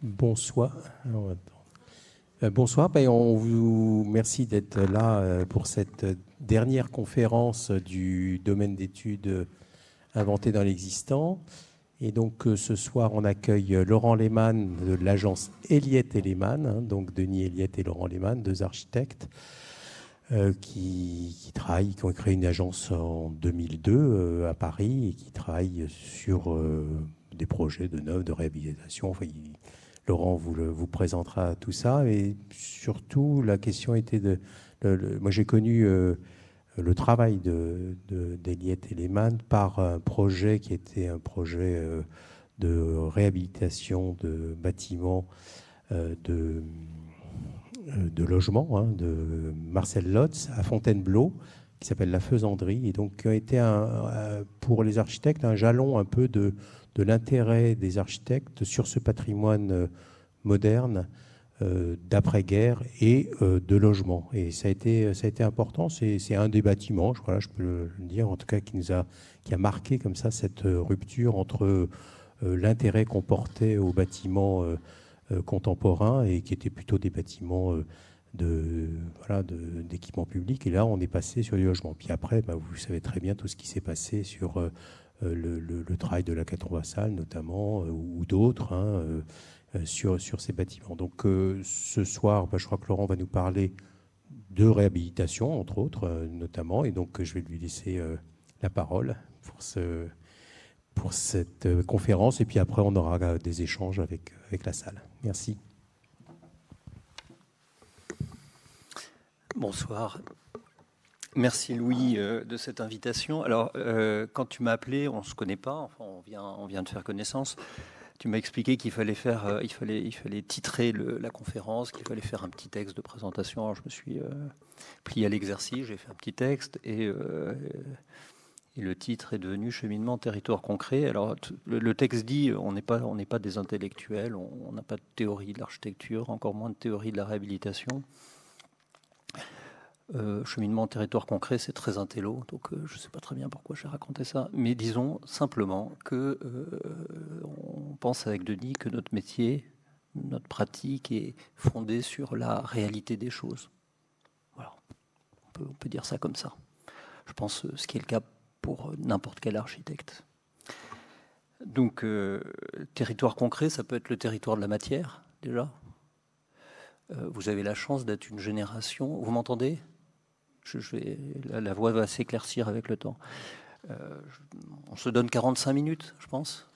Bonsoir. Bonsoir, on vous merci d'être là pour cette dernière conférence du domaine d'études inventé dans l'existant. Et donc ce soir, on accueille Laurent Lehmann de l'agence Elliott et Lehmann, donc Denis Elliott et Laurent Lehmann, deux architectes qui travaillent, qui ont créé une agence en 2002 à Paris et qui travaillent sur des projets de neuf, de réhabilitation. Enfin, Laurent vous présentera tout ça. Et surtout, la question était moi, j'ai connu le travail d'Elliott et Lehmann par un projet qui était un projet de réhabilitation de bâtiments de logement de Marcel Lotz à Fontainebleau, qui s'appelle La Faisanderie, et donc qui a été pour les architectes un jalon un peu de l'intérêt des architectes sur ce patrimoine moderne d'après-guerre et de logement. Et ça a été important. C'est un des bâtiments, je peux le dire, en tout cas, qui a marqué comme ça cette rupture entre l'intérêt qu'on portait aux bâtiments contemporains et qui étaient plutôt des bâtiments d'équipement public. Et là, on est passé sur les logements. Puis après, vous savez très bien tout ce qui s'est passé sur le travail de la Vassal, notamment, ou d'autres, sur ces bâtiments. Donc ce soir, je crois que Laurent va nous parler de réhabilitation, entre autres, notamment. Et donc je vais lui laisser la parole pour cette conférence. Et puis après, on aura des échanges avec la salle. Merci. Bonsoir. Merci Louis de cette invitation. Alors, quand tu m'as appelé, on ne se connaît pas, enfin, on vient de faire connaissance. Tu m'as expliqué qu'il fallait il fallait titrer la conférence, qu'il fallait faire un petit texte de présentation. Alors, je me suis plié à l'exercice, j'ai fait un petit texte et le titre est devenu Cheminement territoire concret. Alors, le texte dit on n'est pas des intellectuels, on n'a pas de théorie de l'architecture, encore moins de théorie de la réhabilitation. Cheminement territoire concret, c'est très intello, donc je ne sais pas très bien pourquoi j'ai raconté ça, mais disons simplement que on pense avec Denis que notre métier, notre pratique est fondée sur la réalité des choses. Voilà, on peut dire ça comme ça. Je pense ce qui est le cas pour n'importe quel architecte. Donc, territoire concret, ça peut être le territoire de la matière, déjà. Vous avez la chance d'être une génération... Vous m'entendez ? La voix va s'éclaircir avec le temps. On se donne 45 minutes, je pense.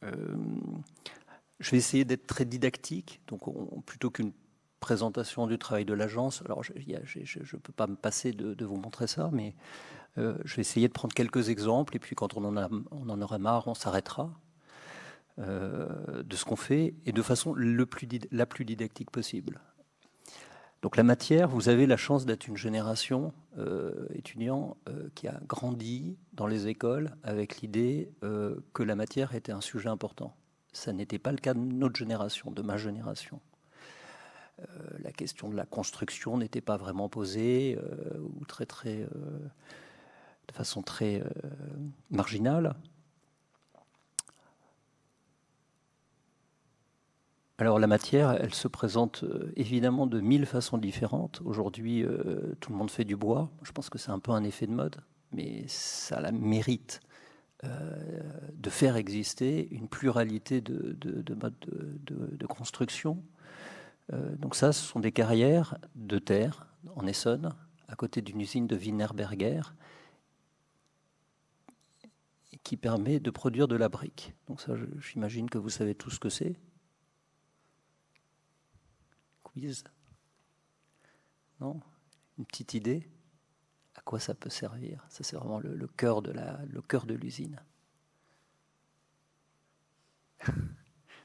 Je vais essayer d'être très didactique. Donc, plutôt qu'une présentation du travail de l'agence, alors je ne peux pas me passer de vous montrer ça, mais je vais essayer de prendre quelques exemples. Et puis, quand on en aura marre, on s'arrêtera de ce qu'on fait et de façon la plus didactique possible. Donc la matière, vous avez la chance d'être une génération étudiant qui a grandi dans les écoles avec l'idée que la matière était un sujet important. Ça n'était pas le cas de notre génération, de ma génération. La question de la construction n'était pas vraiment posée ou de façon très marginale. Alors la matière, elle se présente évidemment de 1000 façons différentes. Aujourd'hui, tout le monde fait du bois. Je pense que c'est un peu un effet de mode, mais ça a le mérite de faire exister une pluralité de modes de construction. Donc ça, ce sont des carrières de terre en Essonne, à côté d'une usine de Wienerberger, qui permet de produire de la brique. Donc ça, j'imagine que vous savez tout ce que c'est. Quiz ? Non ? Une petite idée ? À quoi ça peut servir ? Ça, c'est vraiment le cœur de l'usine. Ce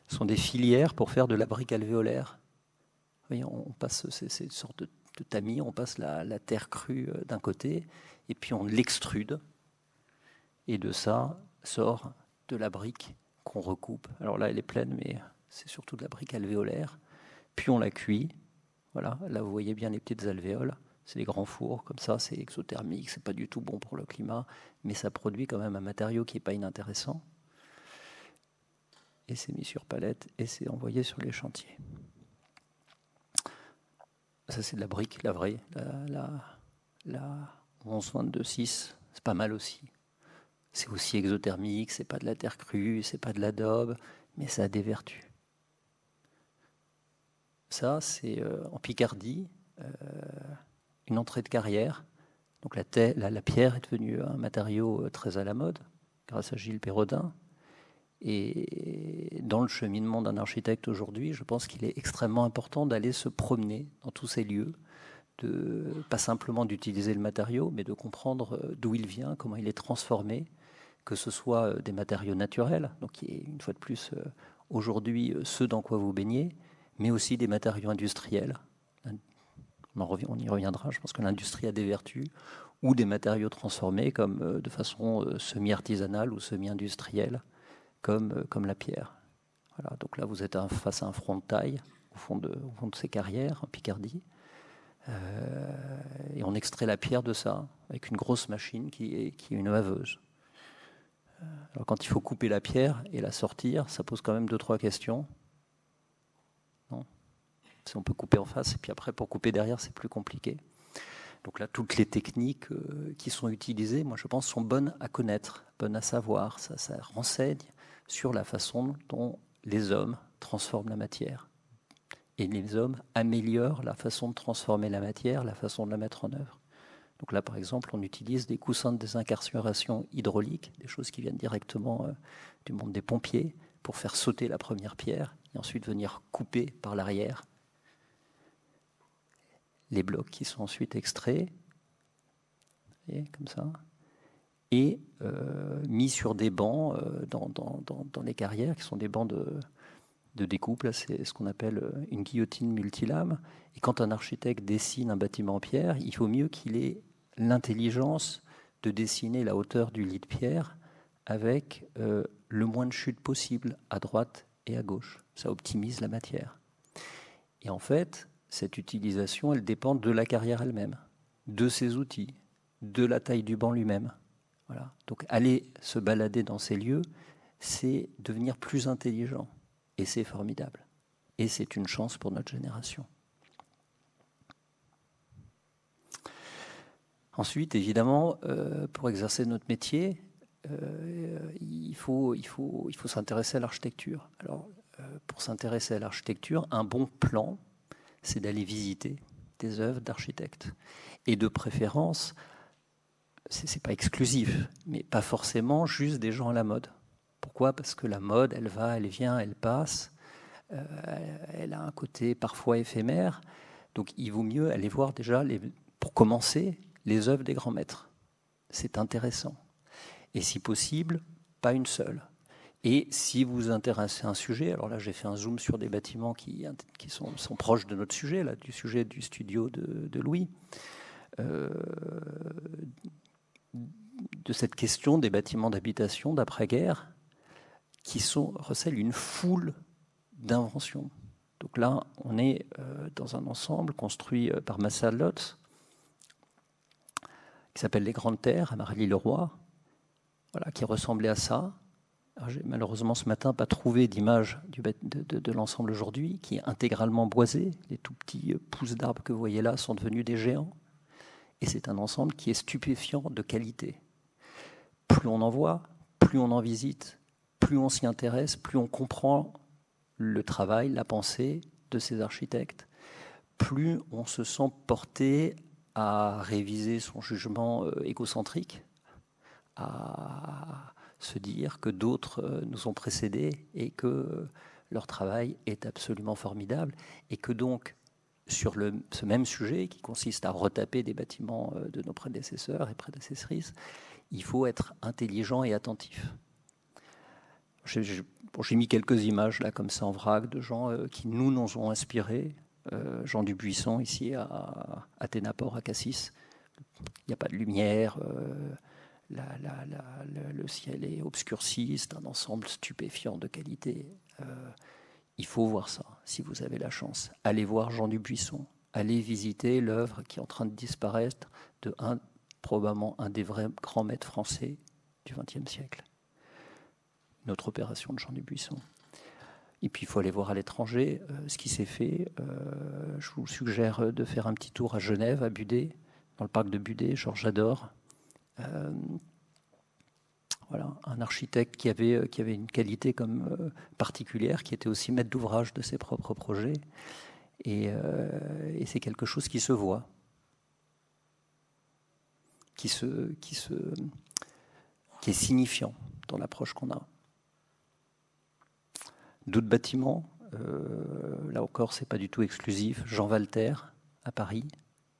sont des filières pour faire de la brique alvéolaire. Vous voyez, on passe ces sortes de tamis, on passe la terre crue d'un côté, et puis on l'extrude. Et de ça sort de la brique qu'on recoupe. Alors là, elle est pleine, mais c'est surtout de la brique alvéolaire. Puis on la cuit. Voilà, là vous voyez bien les petites alvéoles. C'est des grands fours, comme ça, c'est exothermique, c'est pas du tout bon pour le climat, mais ça produit quand même un matériau qui n'est pas inintéressant. et c'est mis sur palette, et c'est envoyé sur les chantiers. Ça, c'est de la brique, la vraie, la 11-22-6, c'est pas mal aussi. C'est aussi exothermique, c'est pas de la terre crue, c'est pas de l'adobe, mais ça a des vertus. Ça, c'est en Picardie, une entrée de carrière. Donc la pierre est devenue un matériau très à la mode, grâce à Gilles Pérodin. Et dans le cheminement d'un architecte aujourd'hui, je pense qu'il est extrêmement important d'aller se promener dans tous ces lieux, pas simplement d'utiliser le matériau, mais de comprendre d'où il vient, comment il est transformé, que ce soit des matériaux naturels, donc qui est une fois de plus aujourd'hui ce dans quoi vous baignez, mais aussi des matériaux industriels. On y reviendra, je pense que l'industrie a des vertus, ou des matériaux transformés comme de façon semi-artisanale ou semi-industrielle, comme la pierre. Voilà, donc là, vous êtes face à un front de taille, au fond de ces carrières, en Picardie. Et on extrait la pierre de ça, avec une grosse machine qui est une haveuse. Alors quand il faut couper la pierre et la sortir, ça pose quand même 2-3 questions. Non ? Si on peut couper en face, et puis après, pour couper derrière, c'est plus compliqué. Donc là, toutes les techniques qui sont utilisées, moi je pense, sont bonnes à connaître, bonnes à savoir. Ça renseigne sur la façon dont les hommes transforment la matière. Et les hommes améliorent la façon de transformer la matière, la façon de la mettre en œuvre. Donc là, par exemple, on utilise des coussins de désincarcération hydraulique, des choses qui viennent directement du monde des pompiers, pour faire sauter la première pierre et ensuite venir couper par l'arrière les blocs qui sont ensuite extraits, et comme ça, et mis sur des bancs dans les carrières, qui sont des bancs de découpe. Là, c'est ce qu'on appelle une guillotine multilame. Et quand un architecte dessine un bâtiment en pierre, il faut mieux qu'il ait l'intelligence de dessiner la hauteur du lit de pierre avec le moins de chute possible à droite et à gauche. Ça optimise la matière. Et en fait, cette utilisation, elle dépend de la carrière elle-même, de ses outils, de la taille du banc lui-même. Voilà. Donc aller se balader dans ces lieux, c'est devenir plus intelligent. Et c'est formidable. Et c'est une chance pour notre génération. Ensuite, évidemment, pour exercer notre métier, il faut s'intéresser à l'architecture. Alors, pour s'intéresser à l'architecture, un bon plan, c'est d'aller visiter des œuvres d'architectes. Et de préférence, c'est pas exclusif, mais pas forcément juste des gens à la mode. Pourquoi ? Parce que la mode, elle va, elle vient, elle passe. Elle a un côté parfois éphémère. Donc il vaut mieux aller voir déjà, pour commencer, les œuvres des grands maîtres. C'est intéressant. Et si possible, pas une seule. Et si vous vous intéressez à un sujet, alors là j'ai fait un zoom sur des bâtiments qui sont proches de notre sujet, là, du sujet du studio de Louis, de cette question des bâtiments d'habitation d'après-guerre, qui recèlent une foule d'inventions. Donc là, on est dans un ensemble construit par Marcel Lotz, qui s'appelle Les Grandes Terres, à Marly-le-Roi, voilà, qui ressemblait à ça. Alors, j'ai malheureusement ce matin pas trouvé d'image de l'ensemble aujourd'hui, qui est intégralement boisé. Les tout petits pousses d'arbres que vous voyez là sont devenus des géants. Et c'est un ensemble qui est stupéfiant de qualité. Plus on en voit, plus on en visite, plus on s'y intéresse, plus on comprend le travail, la pensée de ces architectes, plus on se sent porté à réviser son jugement égocentrique, à se dire que d'autres nous ont précédés et que leur travail est absolument formidable et que donc sur ce même sujet qui consiste à retaper des bâtiments de nos prédécesseurs et prédécessrices, il faut être intelligent et attentif. J'ai mis quelques images là comme ça en vrac de gens qui nous ont inspirés. Jean Dubuisson ici à Ténaport, à Cassis. Il n'y a pas de lumière, le ciel est obscurci, c'est un ensemble stupéfiant de qualité. Il faut voir ça, si vous avez la chance. Allez voir Jean Dubuisson, allez visiter l'œuvre qui est en train de disparaître de probablement un des vrais grands maîtres français du XXe siècle. Notre opération de Jean Dubuisson. Et puis, il faut aller voir à l'étranger ce qui s'est fait. Je vous suggère de faire un petit tour à Genève, à Budé, dans le parc de Budé, Georges Jador. Voilà, un architecte qui avait une qualité comme particulière, qui était aussi maître d'ouvrage de ses propres projets. Et c'est quelque chose qui se voit, qui est signifiant dans l'approche qu'on a. D'autres bâtiments, là encore, c'est pas du tout exclusif. Jean Walter, à Paris,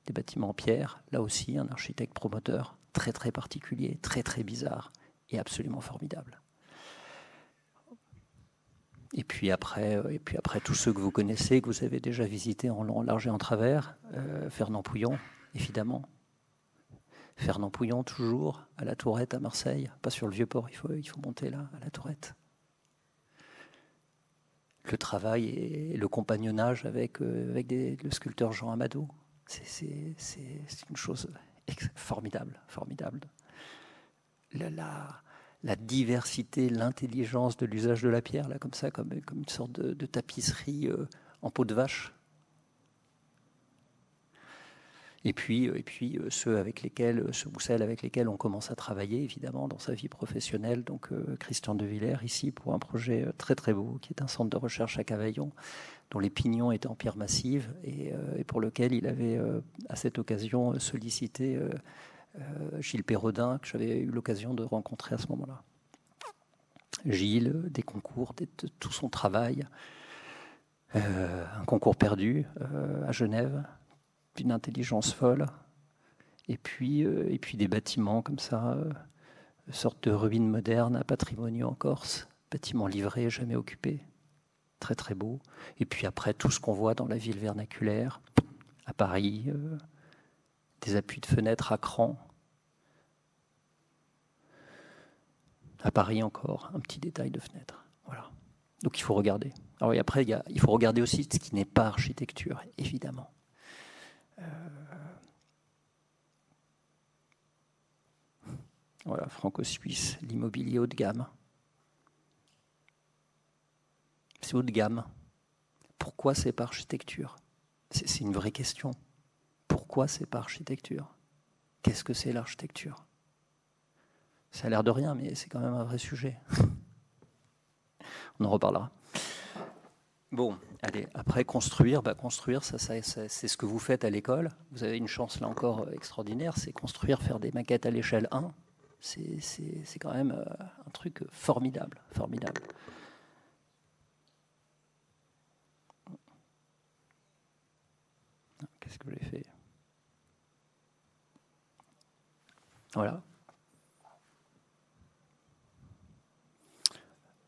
des bâtiments en pierre, là aussi, un architecte promoteur très très particulier, très très bizarre et absolument formidable. Et puis après, tous ceux que vous connaissez, que vous avez déjà visités en long, en large et en travers, Fernand Pouillon, évidemment. Fernand Pouillon, toujours, à la Tourette à Marseille, pas sur le Vieux-Port, il faut monter là, à la Tourette. Le travail et le compagnonnage avec le sculpteur Jean Amadou, c'est une chose formidable, formidable. La diversité, l'intelligence de l'usage de la pierre, là, comme ça, comme une sorte de tapisserie en peau de vache. Et puis ceux ou celles avec lesquels on commence à travailler, évidemment, dans sa vie professionnelle. Donc Christian de Villers, ici, pour un projet très très beau, qui est un centre de recherche à Cavaillon, dont les pignons étaient en pierre massive, et pour lequel il avait, à cette occasion, sollicité Gilles Pérodin, que j'avais eu l'occasion de rencontrer à ce moment-là. Gilles, des concours, de tout son travail, un concours perdu à Genève, d'une intelligence folle, et puis des bâtiments comme ça, sorte de ruines modernes à patrimoniaux en Corse, bâtiments livrés, jamais occupés, très très beaux. Et puis après, tout ce qu'on voit dans la ville vernaculaire, à Paris, des appuis de fenêtres à cran. À Paris encore, un petit détail de fenêtre. Voilà. Donc il faut regarder. Alors et après, il faut regarder aussi ce qui n'est pas architecture, évidemment. Voilà, franco-suisse, l'immobilier haut de gamme. C'est haut de gamme. Pourquoi c'est pas architecture ? C'est une vraie question. Pourquoi c'est pas architecture ? Qu'est-ce que c'est l'architecture ? Ça a l'air de rien, mais c'est quand même un vrai sujet. On en reparlera. Bon, allez, après construire, ça, c'est ce que vous faites à l'école. Vous avez une chance là encore extraordinaire, c'est construire, faire des maquettes à l'échelle 1. C'est quand même un truc formidable, formidable. Qu'est-ce que j'ai fait ? Voilà.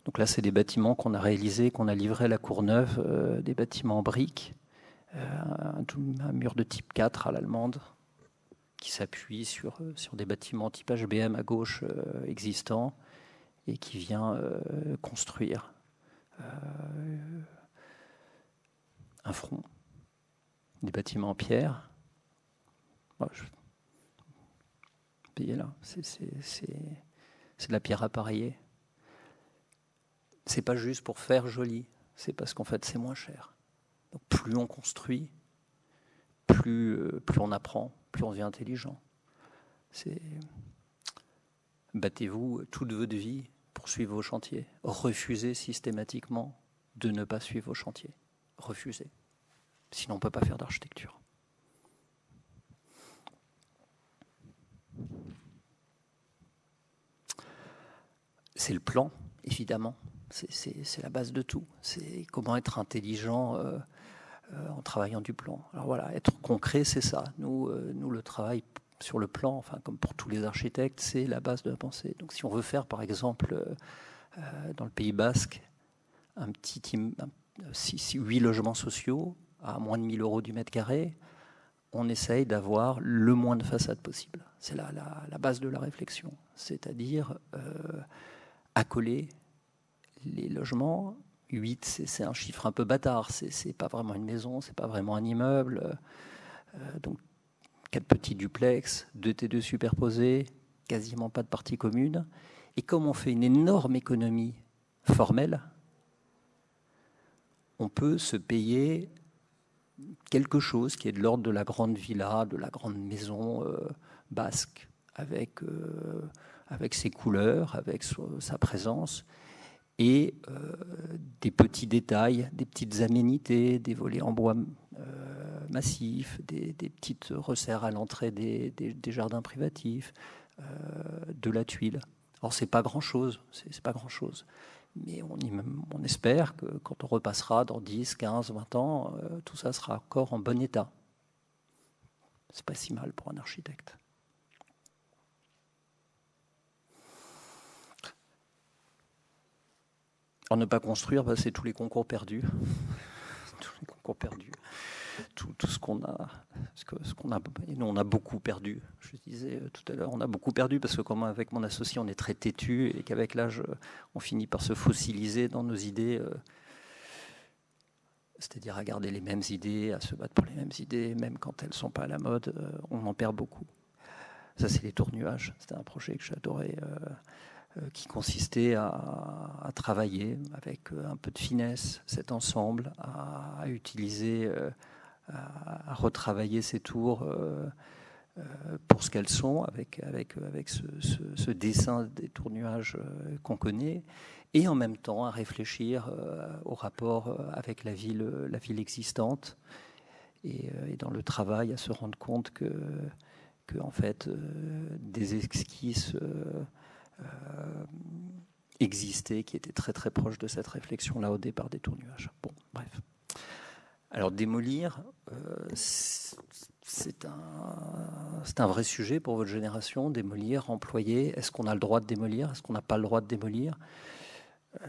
Donc là, c'est des bâtiments qu'on a réalisés, qu'on a livrés à la Courneuve, des bâtiments en briques, un mur de type 4 à l'allemande, qui s'appuie sur des bâtiments type HBM à gauche existants et qui vient construire un front, des bâtiments en pierre. Bon, payez là, c'est de la pierre appareillée. C'est pas juste pour faire joli, c'est parce qu'en fait c'est moins cher. Donc plus on construit, plus on apprend, plus on devient intelligent. Battez-vous toute votre vie pour suivre vos chantiers. Refusez systématiquement de ne pas suivre vos chantiers. Refusez. Sinon on ne peut pas faire d'architecture. C'est le plan, évidemment. C'est la base de tout. C'est comment être intelligent en travaillant du plan. Alors voilà, être concret, c'est ça. Nous, le travail sur le plan, enfin comme pour tous les architectes, c'est la base de la pensée. Donc si on veut faire, par exemple, dans le Pays Basque, 8 logements sociaux à moins de 1 000 euros du mètre carré, on essaye d'avoir le moins de façades possible. C'est la base de la réflexion. C'est-à-dire accoler les logements. 8, c'est un chiffre un peu bâtard. C'est pas vraiment une maison, c'est pas vraiment un immeuble. Donc 4 petits duplex, 2 T2 superposés, quasiment pas de partie commune. Et comme on fait une énorme économie formelle, on peut se payer quelque chose qui est de l'ordre de la grande villa, de la grande maison basque, avec ses couleurs, avec sa présence, et des petits détails, des petites aménités, des volets en bois massifs, des petites resserres à l'entrée des jardins privatifs, de la tuile. Alors c'est pas grand-chose, mais on espère que quand on repassera dans 10, 15, 20 ans, tout ça sera encore en bon état. C'est pas si mal pour un architecte. Alors ne pas construire, c'est tous les concours perdus. Tous les concours perdus. Tout ce qu'on a, et nous on a beaucoup perdu. Je disais tout à l'heure, on a beaucoup perdu parce que comme avec mon associé on est très têtu et qu'avec l'âge on finit par se fossiliser dans nos idées, c'est-à-dire à garder les mêmes idées, à se battre pour les mêmes idées, même quand elles ne sont pas à la mode, on en perd beaucoup. Ça c'est les tours nuages, c'était un projet que j'adorais, qui consistait à travailler avec un peu de finesse cet ensemble, à utiliser, à retravailler ces tours pour ce qu'elles sont, avec ce dessin des tours nuages qu'on connaît, et en même temps à réfléchir au rapport avec la ville existante, et dans le travail à se rendre compte que en fait, des esquisses existaient qui étaient très très proches de cette réflexion-là au départ des tours nuages. Bon, bref. Alors démolir, c'est un vrai sujet pour votre génération, démolir, employer. Est-ce qu'on a le droit de démolir? Est-ce qu'on n'a pas le droit de démolir?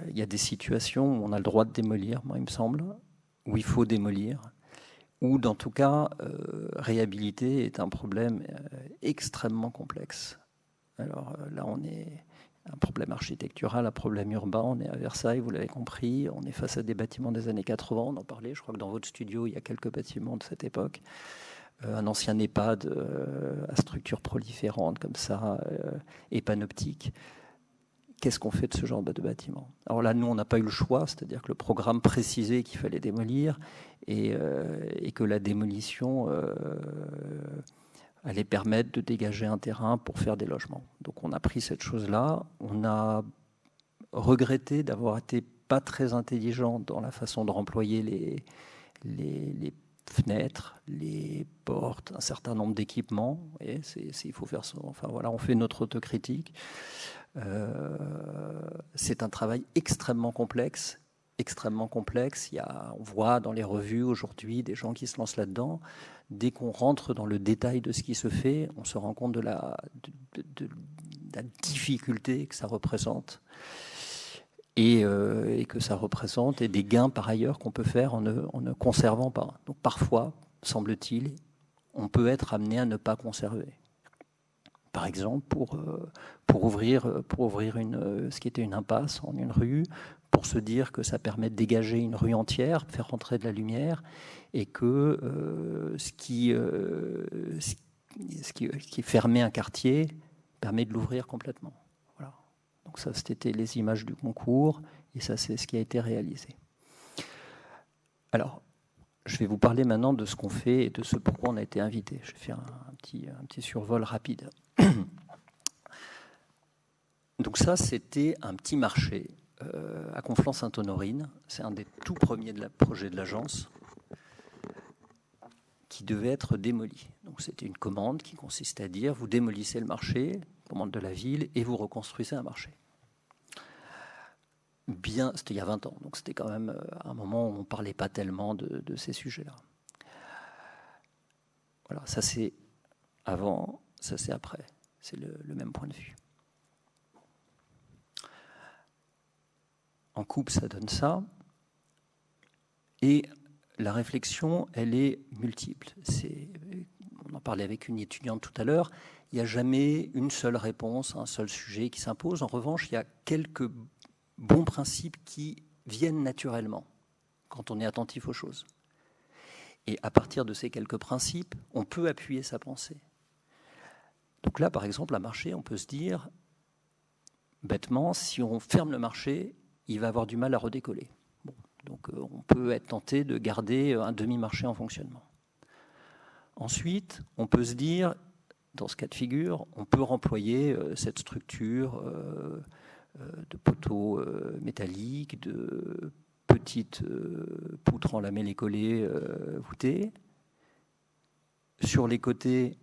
Il y a des situations où on a le droit de démolir, moi il me semble, où il faut démolir, ou dans tout cas, réhabiliter est un problème extrêmement complexe. Alors là, on est un problème architectural, un problème urbain. On est à Versailles, vous l'avez compris. On est face à des bâtiments des années 80. On en parlait. Je crois que dans votre studio, il y a quelques bâtiments de cette époque. Un ancien EHPAD à structure proliférante comme ça, et panoptique. Qu'est-ce qu'on fait de ce genre de bâtiment? Alors là, nous, on n'a pas eu le choix. C'est-à-dire que le programme précisait qu'il fallait démolir et que la démolition allait permettre de dégager un terrain pour faire des logements. Donc on a pris cette chose-là, on a regretté d'avoir été pas très intelligent dans la façon de remployer les fenêtres, les portes, un certain nombre d'équipements, et il faut faire ça. Enfin voilà, on fait notre autocritique. C'est un travail extrêmement complexe. On voit dans les revues aujourd'hui des gens qui se lancent là-dedans. Dès qu'on rentre dans le détail de ce qui se fait, on se rend compte de la difficulté que ça représente et que ça représente, et des gains par ailleurs qu'on peut faire en ne conservant pas. Donc parfois, semble-t-il, on peut être amené à ne pas conserver. Par exemple, pour ouvrir ce qui était une impasse en une rue, pour se dire que ça permet de dégager une rue entière, faire rentrer de la lumière, et que ce qui fermait un quartier permet de l'ouvrir complètement. Voilà. Donc ça, c'était les images du concours, et ça, c'est ce qui a été réalisé. Alors, je vais vous parler maintenant de ce qu'on fait et de ce pourquoi on a été invité. Je vais faire un petit survol rapide. Donc ça, c'était un petit marché à Conflans-Sainte-Honorine. C'est un des tout premiers projets de l'agence qui devait être démoli. Donc c'était une commande qui consistait à dire vous démolissez le marché, commande de la ville, et vous reconstruisez un marché. Bien, c'était il y a 20 ans, donc c'était quand même un moment où on ne parlait pas tellement de ces sujets-là. Voilà, ça c'est avant, ça c'est après. C'est le même point de vue. En coupe, ça donne ça. Et la réflexion, elle est multiple. On en parlait avec une étudiante tout à l'heure. Il n'y a jamais une seule réponse, un seul sujet qui s'impose. En revanche, il y a quelques bons principes qui viennent naturellement quand on est attentif aux choses. Et à partir de ces quelques principes, on peut appuyer sa pensée. Donc là, par exemple, un marché, on peut se dire, bêtement, si on ferme le marché, il va avoir du mal à redécoller. Bon, Donc on peut être tenté de garder un demi-marché en fonctionnement. Ensuite, on peut se dire, dans ce cas de figure, on peut remployer cette structure de poteaux métalliques, de petites poutres en lamellé collé voûtées. Sur les côtés,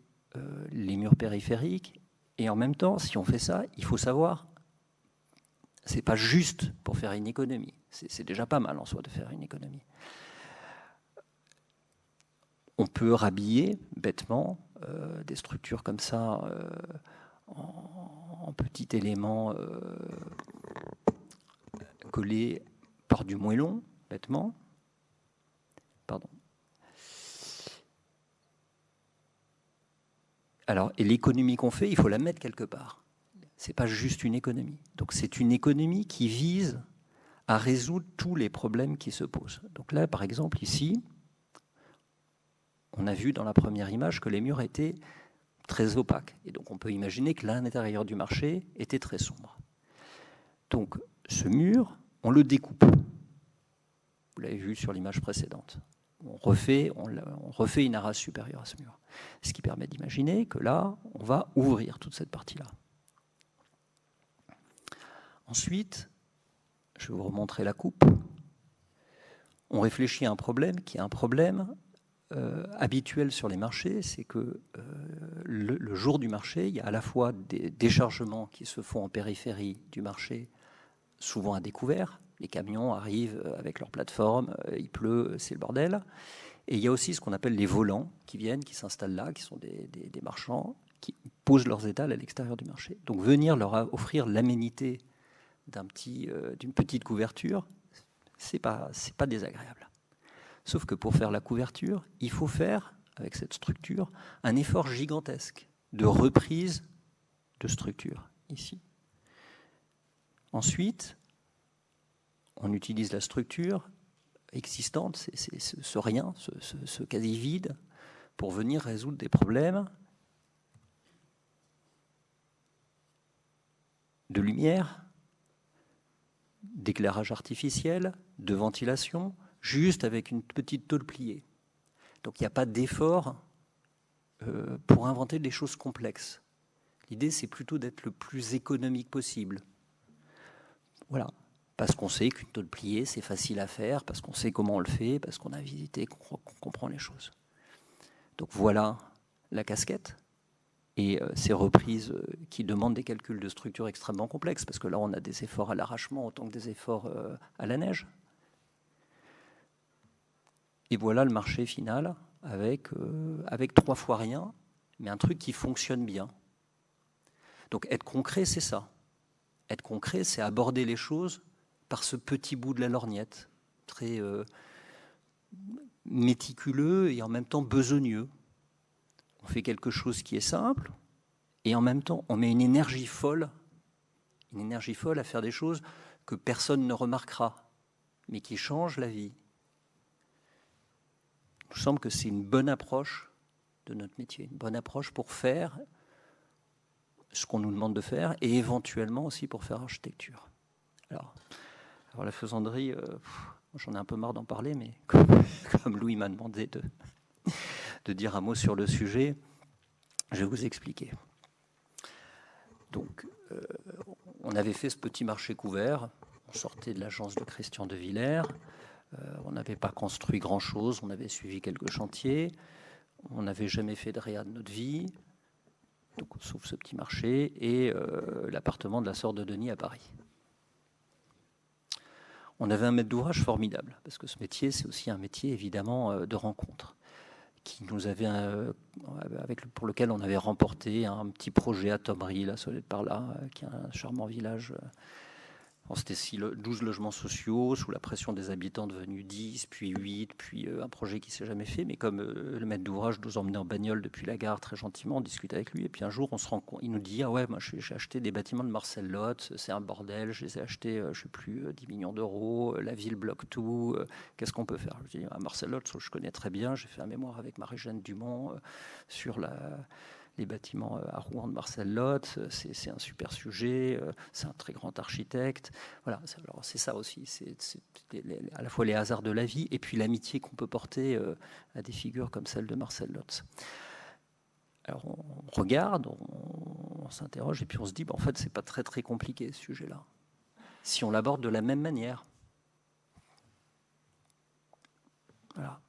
les murs périphériques. Et en même temps, si on fait ça, il faut savoir, c'est pas juste pour faire une économie. C'est déjà pas mal en soi de faire une économie. On peut rhabiller bêtement des structures comme ça en petits éléments collés par du moellon, bêtement. Pardon. Alors, et l'économie qu'on fait, il faut la mettre quelque part. C'est pas juste une économie. Donc, c'est une économie qui vise à résoudre tous les problèmes qui se posent. Donc là, par exemple, ici, on a vu dans la première image que les murs étaient très opaques. Et donc, on peut imaginer que l'intérieur du marché était très sombre. Donc, ce mur, on le découpe. Vous l'avez vu sur l'image précédente. On refait une arrase supérieure à ce mur. Ce qui permet d'imaginer que là, on va ouvrir toute cette partie-là. Ensuite, je vais vous remontrer la coupe. On réfléchit à un problème qui est un problème habituel sur les marchés, c'est que le jour du marché, il y a à la fois des déchargements qui se font en périphérie du marché, souvent à découvert. Les camions arrivent avec leur plateforme, il pleut, c'est le bordel. Et il y a aussi ce qu'on appelle les volants qui viennent, qui s'installent là, qui sont des marchands, qui posent leurs étals à l'extérieur du marché. Donc venir leur offrir l'aménité d'une petite couverture, c'est pas désagréable. Sauf que pour faire la couverture, il faut faire, avec cette structure, un effort gigantesque de reprise de structure, ici. Ensuite, on utilise la structure existante, c'est ce rien, ce quasi-vide, pour venir résoudre des problèmes de lumière, d'éclairage artificiel, de ventilation, juste avec une petite tôle pliée. Donc il n'y a pas d'effort pour inventer des choses complexes. L'idée, c'est plutôt d'être le plus économique possible. Voilà. Parce qu'on sait qu'une tôle pliée, c'est facile à faire, parce qu'on sait comment on le fait, parce qu'on a visité, qu'on comprend les choses. Donc voilà la casquette. Et ces reprises qui demandent des calculs de structure extrêmement complexes, parce que là, on a des efforts à l'arrachement autant que des efforts à la neige. Et voilà le marché final avec 3 fois rien, mais un truc qui fonctionne bien. Donc être concret, c'est ça. Être concret, c'est aborder les choses par ce petit bout de la lorgnette, très méticuleux et en même temps besogneux. On fait quelque chose qui est simple, et en même temps, on met une énergie folle à faire des choses que personne ne remarquera, mais qui changent la vie. Il me semble que c'est une bonne approche de notre métier, une bonne approche pour faire ce qu'on nous demande de faire, et éventuellement aussi pour faire architecture. Alors la faisanderie, j'en ai un peu marre d'en parler, mais comme Louis m'a demandé de dire un mot sur le sujet, je vais vous expliquer. Donc, on avait fait ce petit marché couvert, on sortait de l'agence de Christian de Villers, on n'avait pas construit grand-chose, on avait suivi quelques chantiers, on n'avait jamais fait de réa de notre vie, donc, sauf ce petit marché, et l'appartement de la sœur de Denis à Paris. On avait un maître d'ouvrage formidable, parce que ce métier, c'est aussi un métier, évidemment, de rencontre, qui nous avait, pour lequel on avait remporté un petit projet à Thomery, là, par là, qui est un charmant village. C'était 12 logements sociaux, sous la pression des habitants devenus 10, puis 8, puis un projet qui ne s'est jamais fait. Mais comme le maître d'ouvrage nous emmenait en bagnole depuis la gare très gentiment, on discute avec lui. Et puis un jour, on se rend compte, il nous dit « Ah ouais, moi j'ai acheté des bâtiments de Marcel Lotte, c'est un bordel, je les ai achetés, je ne sais plus, 10 millions d'euros, la ville bloque tout, qu'est-ce qu'on peut faire ?» Je dis « Marcel Lotte, je connais très bien, j'ai fait un mémoire avec Marie-Jeanne Dumont sur les bâtiments à Rouen de Marcel Lotz, c'est un super sujet, c'est un très grand architecte. Voilà, c'est ça aussi, c'est à la fois les hasards de la vie et puis l'amitié qu'on peut porter à des figures comme celle de Marcel Lotz. Alors on regarde, on s'interroge et puis on se dit, en fait, c'est pas très très compliqué ce sujet-là, si on l'aborde de la même manière. Voilà.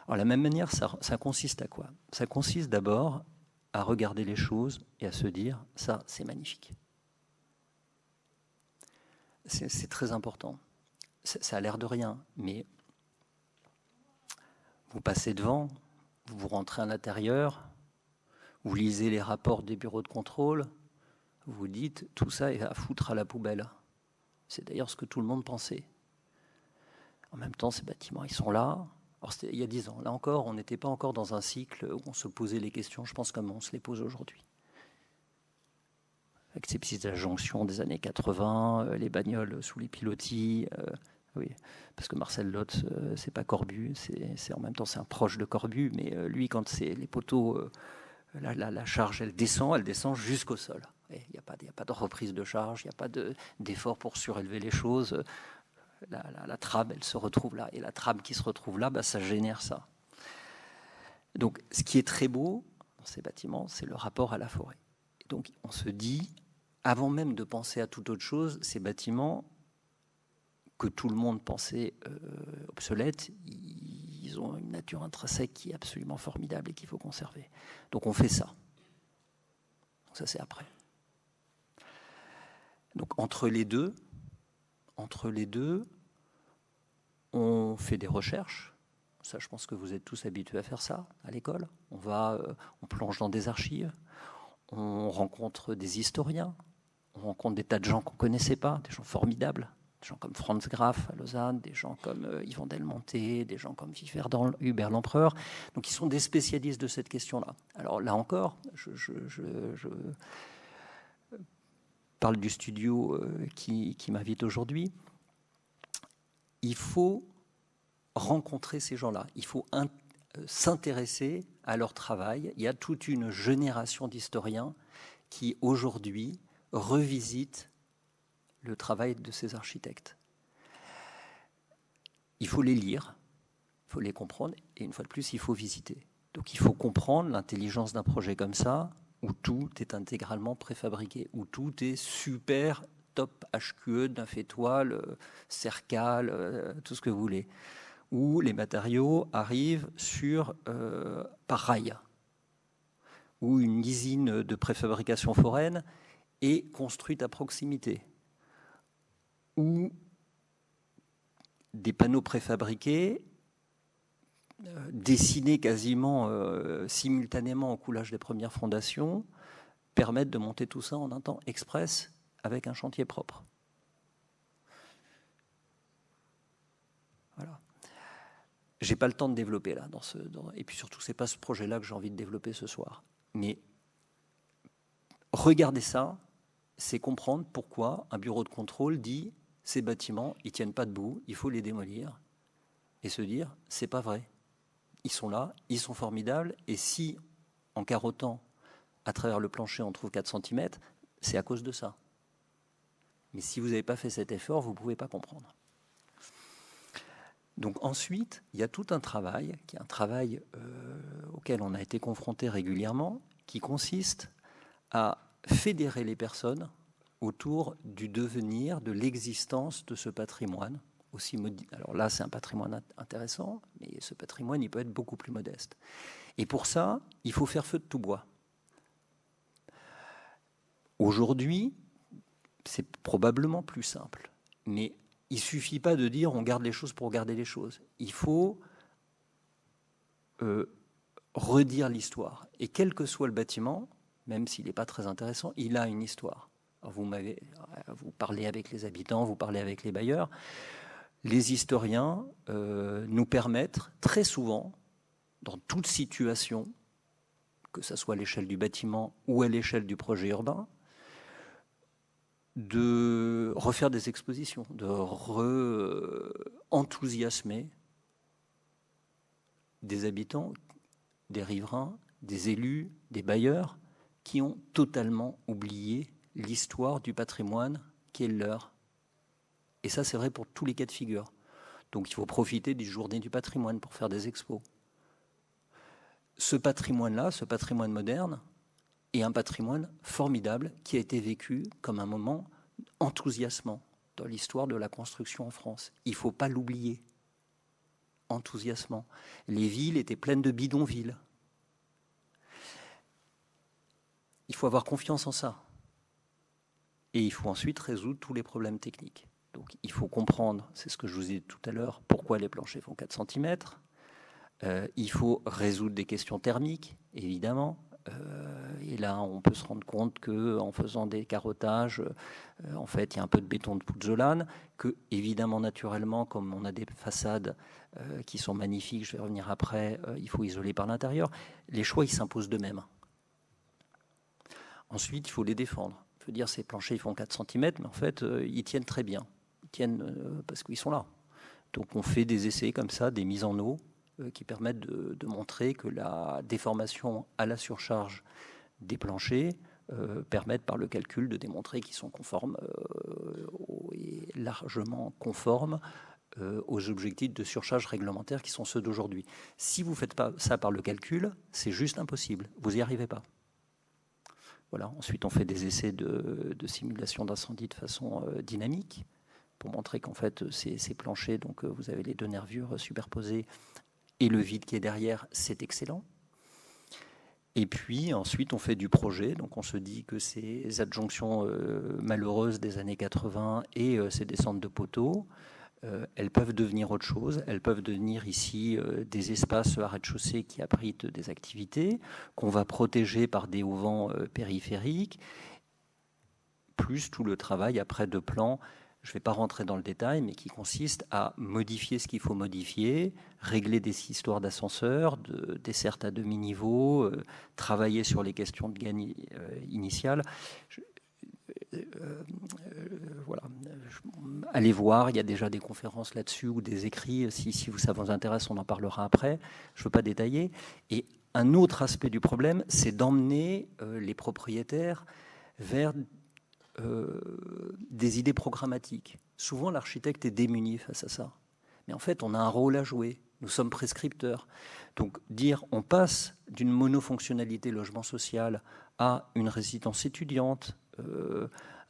Alors la même manière, ça consiste à quoi? Ça consiste d'abord à regarder les choses et à se dire, ça, c'est magnifique. C'est très important. Ça a l'air de rien, mais vous passez devant, vous rentrez à l'intérieur, vous lisez les rapports des bureaux de contrôle, vous dites, tout ça est à foutre à la poubelle. C'est d'ailleurs ce que tout le monde pensait. En même temps, ces bâtiments, ils sont là. Alors, c'était il y a 10 ans. Là encore, on n'était pas encore dans un cycle où on se posait les questions, je pense, comme on se les pose aujourd'hui. Avec ces petites injonctions des années 80, les bagnoles sous les pilotis. Oui, parce que Marcel Lotz, c'est pas Corbu, en même temps, c'est un proche de Corbu, mais lui, quand c'est les poteaux, la charge, elle descend jusqu'au sol. Il n'y a pas de reprise de charge, il n'y a pas d'effort pour surélever les choses. La trame, elle se retrouve là. Et la trame qui se retrouve là, ça génère ça. Donc, ce qui est très beau dans ces bâtiments, c'est le rapport à la forêt. Et donc, on se dit, avant même de penser à toute autre chose, ces bâtiments que tout le monde pensait obsolètes, ils ont une nature intrinsèque qui est absolument formidable et qu'il faut conserver. Donc, on fait ça. Donc, ça, c'est après. Donc, entre les deux, on fait des recherches. Ça, je pense que vous êtes tous habitués à faire ça à l'école. On plonge dans des archives, on rencontre des historiens, on rencontre des tas de gens qu'on ne connaissait pas, des gens formidables, des gens comme Franz Graf à Lausanne, des gens comme Yvan Delmonté, des gens comme Hubert Lempereur. Donc, ils sont des spécialistes de cette question-là. Alors là encore, je parle du studio qui m'invite aujourd'hui. Il faut rencontrer ces gens-là. Il faut s'intéresser à leur travail. Il y a toute une génération d'historiens qui, aujourd'hui, revisitent le travail de ces architectes. Il faut les lire, il faut les comprendre, et une fois de plus, il faut visiter. Donc il faut comprendre l'intelligence d'un projet comme ça, où tout est intégralement préfabriqué, où tout est super top HQE, d'un étoile, cercal, tout ce que vous voulez, où les matériaux arrivent par rail, où une usine de préfabrication foraine est construite à proximité, où des panneaux préfabriqués dessinés quasiment simultanément au coulage des premières fondations permettent de monter tout ça en un temps express avec un chantier propre. Voilà. J'ai pas le temps de développer là, et puis surtout, c'est pas ce projet-là que j'ai envie de développer ce soir. Mais regarder ça, c'est comprendre pourquoi un bureau de contrôle dit ces bâtiments, ils tiennent pas debout, il faut les démolir, et se dire c'est pas vrai. Ils sont là, ils sont formidables, et si en carottant à travers le plancher on trouve 4 cm, c'est à cause de ça. Mais si vous n'avez pas fait cet effort, vous ne pouvez pas comprendre. Donc ensuite, il y a tout un travail, qui est un travail auquel on a été confronté régulièrement, qui consiste à fédérer les personnes autour du devenir, de l'existence de ce patrimoine. Alors là, c'est un patrimoine intéressant, mais ce patrimoine, il peut être beaucoup plus modeste. Et pour ça, il faut faire feu de tout bois. Aujourd'hui, c'est probablement plus simple, mais il ne suffit pas de dire on garde les choses pour garder les choses. Il faut redire l'histoire. Et quel que soit le bâtiment, même s'il n'est pas très intéressant, il a une histoire. Alors vous parlez avec les habitants, vous parlez avec les bailleurs. Les historiens nous permettent très souvent, dans toute situation, que ce soit à l'échelle du bâtiment ou à l'échelle du projet urbain, de refaire des expositions, de enthousiasmer des habitants, des riverains des élus, des bailleurs, qui ont totalement oublié l'histoire du patrimoine qui est le leur. Et ça, c'est vrai pour tous les cas de figure. Donc il faut profiter des journées du patrimoine pour faire des expos. Ce patrimoine-là, ce patrimoine moderne, est un patrimoine formidable qui a été vécu comme un moment enthousiasmant dans l'histoire de la construction en France. Il ne faut pas l'oublier. Enthousiasmant. Les villes étaient pleines de bidonvilles. Il faut avoir confiance en ça. Et il faut ensuite résoudre tous les problèmes techniques. Donc il faut comprendre, c'est ce que je vous ai dit tout à l'heure, pourquoi les planchers font 4 cm. Il faut résoudre des questions thermiques, évidemment. Et là, on peut se rendre compte qu'en faisant des carottages, en fait, il y a un peu de béton de pouzzolane, que, évidemment, naturellement, comme on a des façades qui sont magnifiques, je vais revenir après, il faut isoler par l'intérieur. Les choix, ils s'imposent d'eux-mêmes. Ensuite, il faut les défendre. Il faut dire, ces planchers, ils font 4 cm, mais en fait, ils tiennent très bien. Ils tiennent parce qu'ils sont là. Donc, on fait des essais comme ça, des mises en eau, qui permettent de montrer que la déformation à la surcharge des planchers permettent par le calcul de démontrer qu'ils sont conformes et largement conformes aux objectifs de surcharge réglementaires qui sont ceux d'aujourd'hui. Si vous ne faites pas ça par le calcul, c'est juste impossible. Vous n'y arrivez pas. Voilà. Ensuite, on fait des essais de simulation d'incendie de façon dynamique pour montrer qu'en fait, ces planchers, donc vous avez les deux nervures superposées, et le vide qui est derrière, c'est excellent. Et puis ensuite, on fait du projet. Donc on se dit que ces adjonctions malheureuses des années 80 et ces descentes de poteaux, elles peuvent devenir autre chose. Elles peuvent devenir ici des espaces à rez-de-chaussée qui abritent des activités, qu'on va protéger par des auvents périphériques, plus tout le travail après de plans. Je ne vais pas rentrer dans le détail, mais qui consiste à modifier ce qu'il faut modifier, régler des histoires d'ascenseurs, de dessertes à demi-niveau, travailler sur les questions de gain initiales. Voilà. Allez voir, il y a déjà des conférences là-dessus ou des écrits. Si ça vous intéresse, on en parlera après. Je ne veux pas détailler. Et un autre aspect du problème, c'est d'emmener les propriétaires vers des idées programmatiques. Souvent, l'architecte est démuni face à ça. Mais en fait, on a un rôle à jouer. Nous sommes prescripteurs. Donc, dire on passe d'une monofonctionnalité logement social à une résidence étudiante,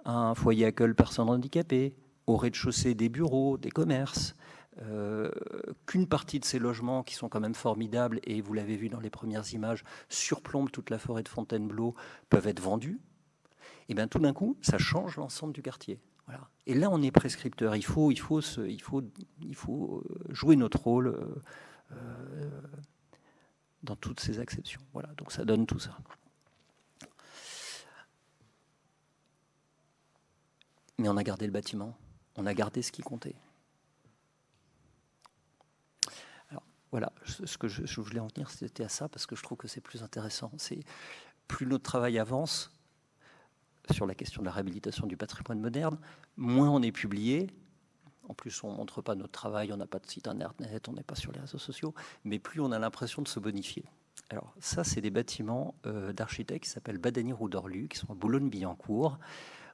à un foyer accueil personnes handicapées, au rez-de-chaussée des bureaux, des commerces, qu'une partie de ces logements qui sont quand même formidables, et vous l'avez vu dans les premières images, surplombent toute la forêt de Fontainebleau, peuvent être vendus. Et bien tout d'un coup, ça change l'ensemble du quartier. Voilà. Et là, on est prescripteur. Il faut jouer notre rôle dans toutes ces acceptions. Voilà. Donc ça donne tout ça. Mais on a gardé le bâtiment. On a gardé ce qui comptait. Alors voilà, ce que je voulais en venir, c'était à ça, parce que je trouve que c'est plus intéressant. C'est plus notre travail avance sur la question de la réhabilitation du patrimoine moderne, moins on est publié. En plus, on ne montre pas notre travail, on n'a pas de site internet, on n'est pas sur les réseaux sociaux, mais plus on a l'impression de se bonifier. Alors ça, c'est des bâtiments d'architectes qui s'appellent Badani-Roux-Dorlu, qui sont à Boulogne-Billancourt.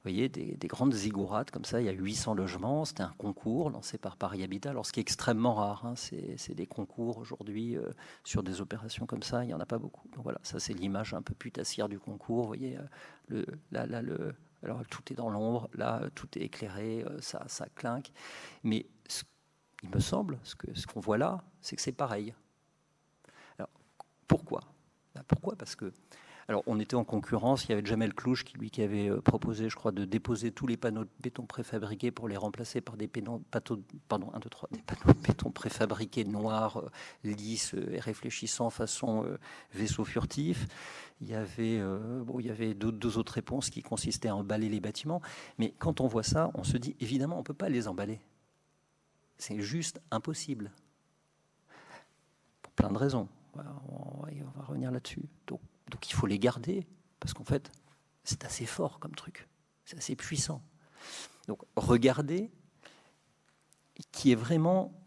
Vous voyez, des grandes ziggourats comme ça, il y a 800 logements. C'était un concours lancé par Paris Habitat, alors ce qui est extrêmement rare. Hein, c'est des concours aujourd'hui sur des opérations comme ça, il n'y en a pas beaucoup. Donc voilà, ça c'est l'image un peu putassière du concours. Vous voyez, alors tout est dans l'ombre, là tout est éclairé, ça clinque. Mais il me semble, ce qu'on voit là, c'est que c'est pareil. Alors pourquoi ? Pourquoi ? Parce que alors, on était en concurrence, il y avait Jamel Clouche qui avait proposé, je crois, de déposer tous les panneaux de béton préfabriqués pour les remplacer par des panneaux de béton préfabriqués noirs, lisses et réfléchissants façon vaisseau furtif. Il y avait deux autres réponses qui consistaient à emballer les bâtiments. Mais quand on voit ça, on se dit, évidemment, on ne peut pas les emballer. C'est juste impossible. Pour plein de raisons. On va revenir là-dessus. Donc il faut les garder, parce qu'en fait, c'est assez fort comme truc, c'est assez puissant. Donc regardez, qui est vraiment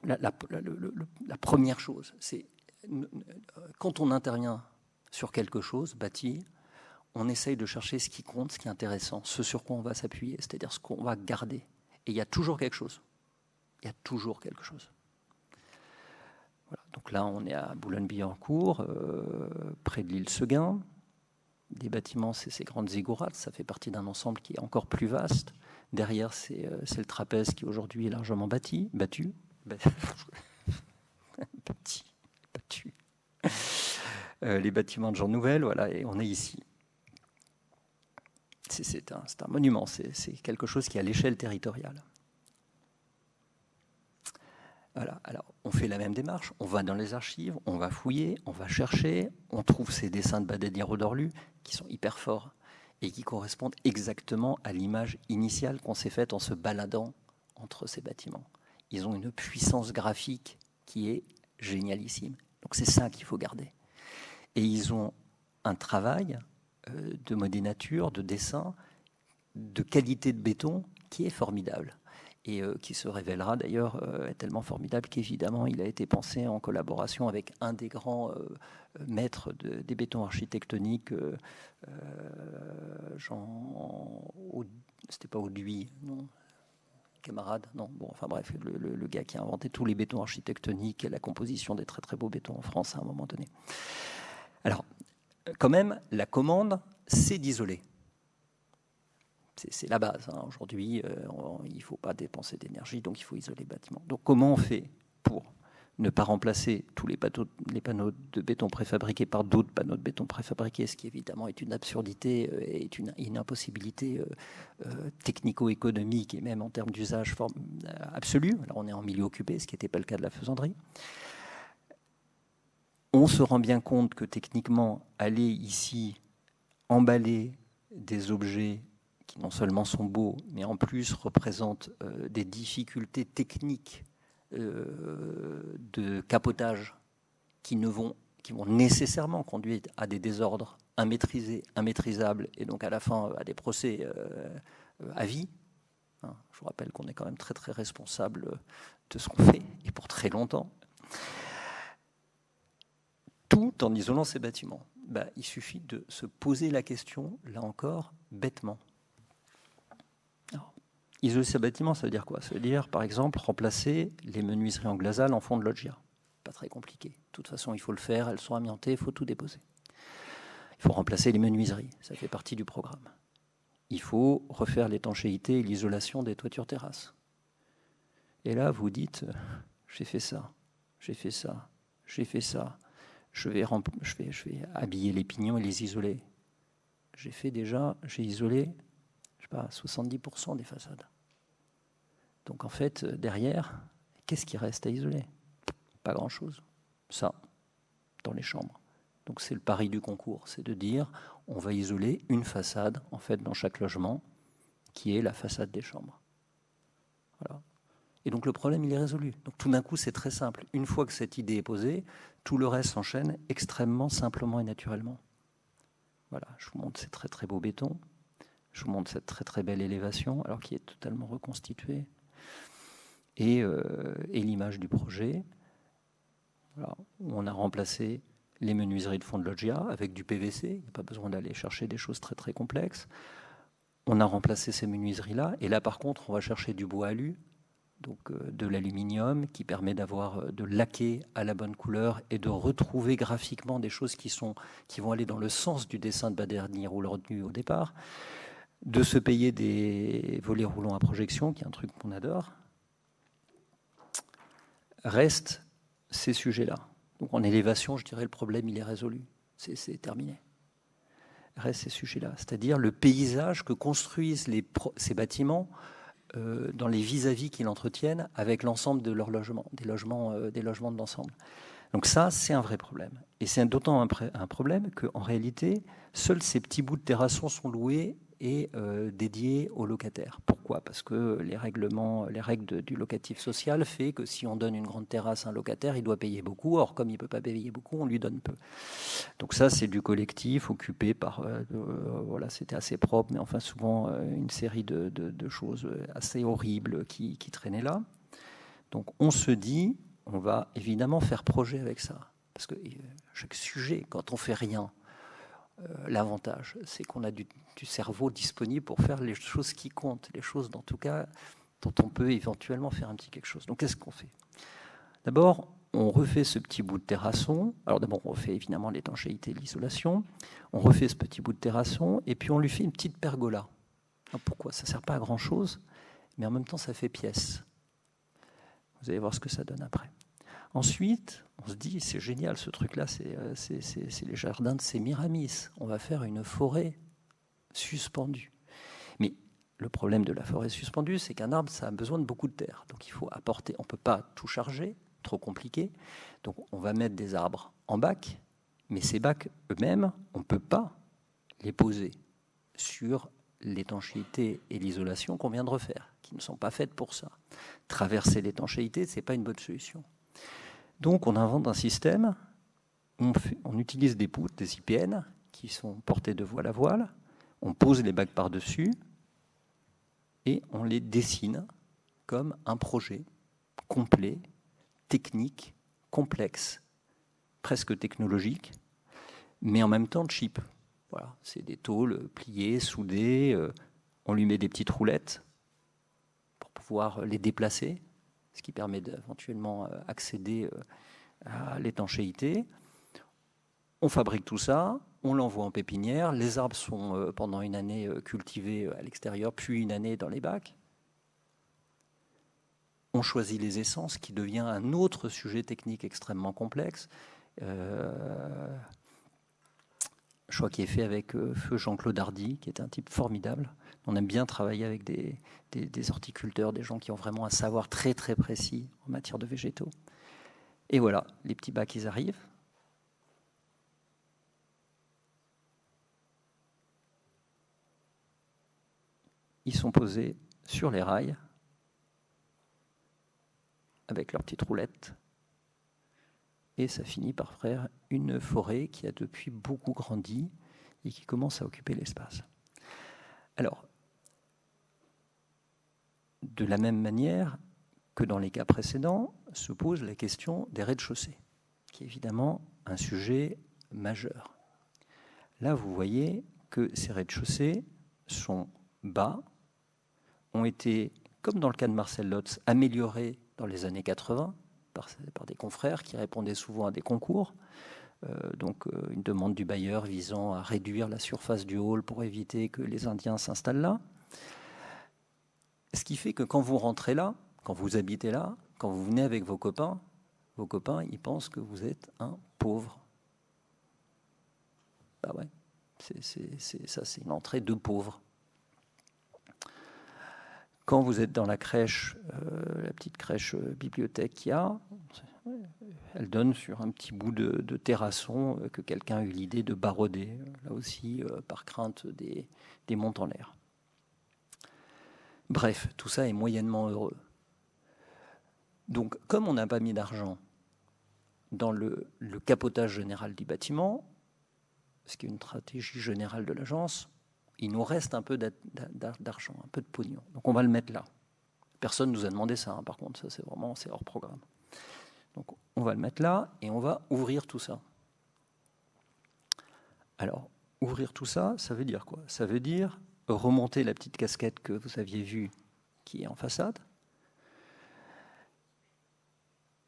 la première chose, c'est quand on intervient sur quelque chose, bâti, on essaye de chercher ce qui compte, ce qui est intéressant, ce sur quoi on va s'appuyer, c'est-à-dire ce qu'on va garder. Et il y a toujours quelque chose. Il y a toujours quelque chose. Voilà. Donc là, on est à Boulogne-Billancourt, près de l'île Seguin. Des bâtiments, c'est ces grandes ziggourats, ça fait partie d'un ensemble qui est encore plus vaste. Derrière, c'est le trapèze qui aujourd'hui est largement battu. Les bâtiments de Jean Nouvel, voilà, et on est ici. C'est un monument, c'est quelque chose qui est à l'échelle territoriale. Voilà, alors on fait la même démarche, on va dans les archives, on va fouiller, on va chercher, on trouve ces dessins de Badéniero d'Orlu qui sont hyper forts et qui correspondent exactement à l'image initiale qu'on s'est faite en se baladant entre ces bâtiments. Ils ont une puissance graphique qui est génialissime. Donc c'est ça qu'il faut garder. Et ils ont un travail de modénature, de dessin, de qualité de béton qui est formidable. Et qui se révélera d'ailleurs tellement formidable qu'évidemment il a été pensé en collaboration avec un des grands maîtres des bétons architectoniques, c'était pas Auduit, non, camarade, non, bon, enfin bref, le gars qui a inventé tous les bétons architectoniques et la composition des très très beaux bétons en France à un moment donné. Alors, quand même, la commande, c'est d'isoler. C'est la base. Hein. Aujourd'hui, il ne faut pas dépenser d'énergie, donc il faut isoler les bâtiments. Donc comment on fait pour ne pas remplacer tous les panneaux de béton préfabriqués par d'autres panneaux de béton préfabriqués, ce qui évidemment est une absurdité, est une impossibilité technico-économique et même en termes d'usage absolu. Alors on est en milieu occupé, ce qui n'était pas le cas de la faisanderie. On se rend bien compte que techniquement, aller ici emballer des objets qui non seulement sont beaux, mais en plus représentent des difficultés techniques de capotage qui vont nécessairement conduire à des désordres immaîtrisés, immaîtrisables, et donc à la fin à des procès à vie. Hein, je vous rappelle qu'on est quand même très très responsable de ce qu'on fait, et pour très longtemps. Tout en isolant ces bâtiments. Il suffit de se poser la question, là encore, bêtement. Alors, isoler ces bâtiments, ça veut dire quoi? Ça veut dire, par exemple, remplacer les menuiseries en glasal en fond de loggia. Pas très compliqué. De toute façon, il faut le faire, elles sont amiantées, il faut tout déposer. Il faut remplacer les menuiseries, ça fait partie du programme. Il faut refaire l'étanchéité et l'isolation des toitures terrasses. Et là, vous dites, j'ai fait ça, j'ai fait ça, j'ai fait ça. Je vais habiller les pignons et les isoler. J'ai isolé, je sais pas, 70% des façades. Donc en fait, derrière, qu'est-ce qui reste à isoler? Pas grand-chose. Ça, dans les chambres. Donc c'est le pari du concours, c'est de dire, on va isoler une façade, en fait, dans chaque logement, qui est la façade des chambres. Voilà. Et donc le problème, il est résolu. Donc tout d'un coup, c'est très simple. Une fois que cette idée est posée, tout le reste s'enchaîne extrêmement simplement et naturellement. Voilà, je vous montre ces très très beaux bétons. Je vous montre cette très très belle élévation, alors qui est totalement reconstituée. Et l'image du projet. Voilà, où on a remplacé les menuiseries de fond de loggia avec du PVC. Il n'y a pas besoin d'aller chercher des choses très très complexes. On a remplacé ces menuiseries-là. Et là, par contre, on va chercher du bois alu, donc de l'aluminium, qui permet de laquer à la bonne couleur et de retrouver graphiquement des choses qui vont aller dans le sens du dessin de Badéniero d'Orlu au départ, de se payer des volets roulants à projection, qui est un truc qu'on adore. Restent ces sujets-là. Donc en élévation, je dirais, le problème, il est résolu. C'est terminé. Restent ces sujets-là, c'est-à-dire le paysage que construisent ces bâtiments dans les vis-à-vis qu'ils entretiennent avec l'ensemble de leurs logements, des logements de l'ensemble. Donc ça, c'est un vrai problème. Et c'est d'autant un problème qu'en réalité, seuls ces petits bouts de terrasson sont loués et dédiés aux locataires. Pourquoi? Parce que les règles du locatif social fait que si on donne une grande terrasse à un locataire, il doit payer beaucoup. Or, comme il ne peut pas payer beaucoup, on lui donne peu. Donc ça, c'est du collectif occupé par... voilà, c'était assez propre, mais enfin souvent une série de choses assez horribles qui traînaient là. Donc on se dit, on va évidemment faire projet avec ça. parce que chaque sujet, quand on fait rien, l'avantage, c'est qu'on a du cerveau disponible pour faire les choses qui comptent, les choses, en tout cas, dont on peut éventuellement faire un petit quelque chose. Donc, qu'est-ce qu'on fait? D'abord, on refait ce petit bout de terrasson. Alors d'abord, on refait évidemment l'étanchéité et l'isolation. On refait ce petit bout de terrasson, et puis on lui fait une petite pergola. Alors pourquoi? Ça ne sert pas à grand-chose, mais en même temps, ça fait pièce. Vous allez voir ce que ça donne après. Ensuite, on se dit, c'est génial ce truc-là, c'est les jardins de Sémiramis. On va faire une forêt suspendue. Mais le problème de la forêt suspendue, c'est qu'un arbre, ça a besoin de beaucoup de terre. Donc il faut apporter, on ne peut pas tout charger, trop compliqué. Donc on va mettre des arbres en bac, mais ces bacs eux-mêmes, on ne peut pas les poser sur l'étanchéité et l'isolation qu'on vient de refaire, qui ne sont pas faites pour ça. Traverser l'étanchéité, ce n'est pas une bonne solution. Donc on invente un système, on utilise des poutres, des IPN, qui sont portées de voile à voile, on pose les bacs par-dessus et on les dessine comme un projet complet, technique, complexe, presque technologique, mais en même temps cheap. Voilà, c'est des tôles pliées, soudées, on lui met des petites roulettes pour pouvoir les déplacer, ce qui permet d'éventuellement accéder à l'étanchéité. On fabrique tout ça, on l'envoie en pépinière. Les arbres sont pendant une année cultivés à l'extérieur, puis une année dans les bacs. On choisit les essences, qui devient un autre sujet technique extrêmement complexe. Choix qui est fait avec feu Jean-Claude Hardy, qui est un type formidable. On aime bien travailler avec des horticulteurs, des gens qui ont vraiment un savoir très très précis en matière de végétaux. Et voilà, les petits bacs, ils arrivent. Ils sont posés sur les rails avec leurs petites roulettes. Et ça finit par faire une forêt qui a depuis beaucoup grandi et qui commence à occuper l'espace. Alors, de la même manière que dans les cas précédents, se pose la question des rez-de-chaussée, qui est évidemment un sujet majeur. Là, vous voyez que ces rez-de-chaussée sont bas, ont été, comme dans le cas de Marcel Lotz, améliorés dans les années 80, par des confrères qui répondaient souvent à des concours. Donc une demande du bailleur visant à réduire la surface du hall pour éviter que les Indiens s'installent là. Ce qui fait que quand vous rentrez là, quand vous habitez là, quand vous venez avec vos copains, ils pensent que vous êtes un pauvre. Bah ouais, c'est une entrée de pauvre. Quand vous êtes dans la crèche, la petite crèche bibliothèque qu'il y a, elle donne sur un petit bout de terrasson que quelqu'un a eu l'idée de barauder, là aussi par crainte des montes en l'air. Bref, tout ça est moyennement heureux. Donc, comme on n'a pas mis d'argent dans le capotage général du bâtiment, ce qui est une stratégie générale de l'agence, il nous reste un peu d'argent, un peu de pognon. Donc on va le mettre là. Personne ne nous a demandé ça, hein, par contre, ça c'est hors programme. Donc on va le mettre là et on va ouvrir tout ça. Alors, ouvrir tout ça, ça veut dire quoi? Ça veut dire remonter la petite casquette que vous aviez vue qui est en façade,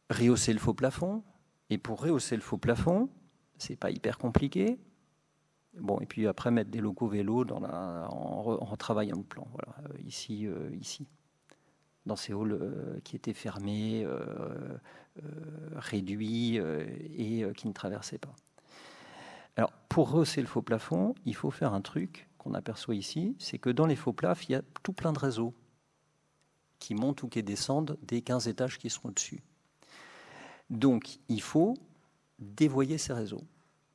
rehausser le faux plafond, et pour rehausser le faux plafond, c'est pas hyper compliqué. Bon, et puis après, mettre des locaux vélos en travaillant le plan. Voilà, ici, dans ces halls qui étaient fermés, réduits et qui ne traversaient pas. Alors, pour rehausser le faux plafond, il faut faire un truc qu'on aperçoit ici, c'est que dans les faux plafs, il y a tout plein de réseaux qui montent ou qui descendent des 15 étages qui sont au-dessus. Donc, il faut dévoyer ces réseaux.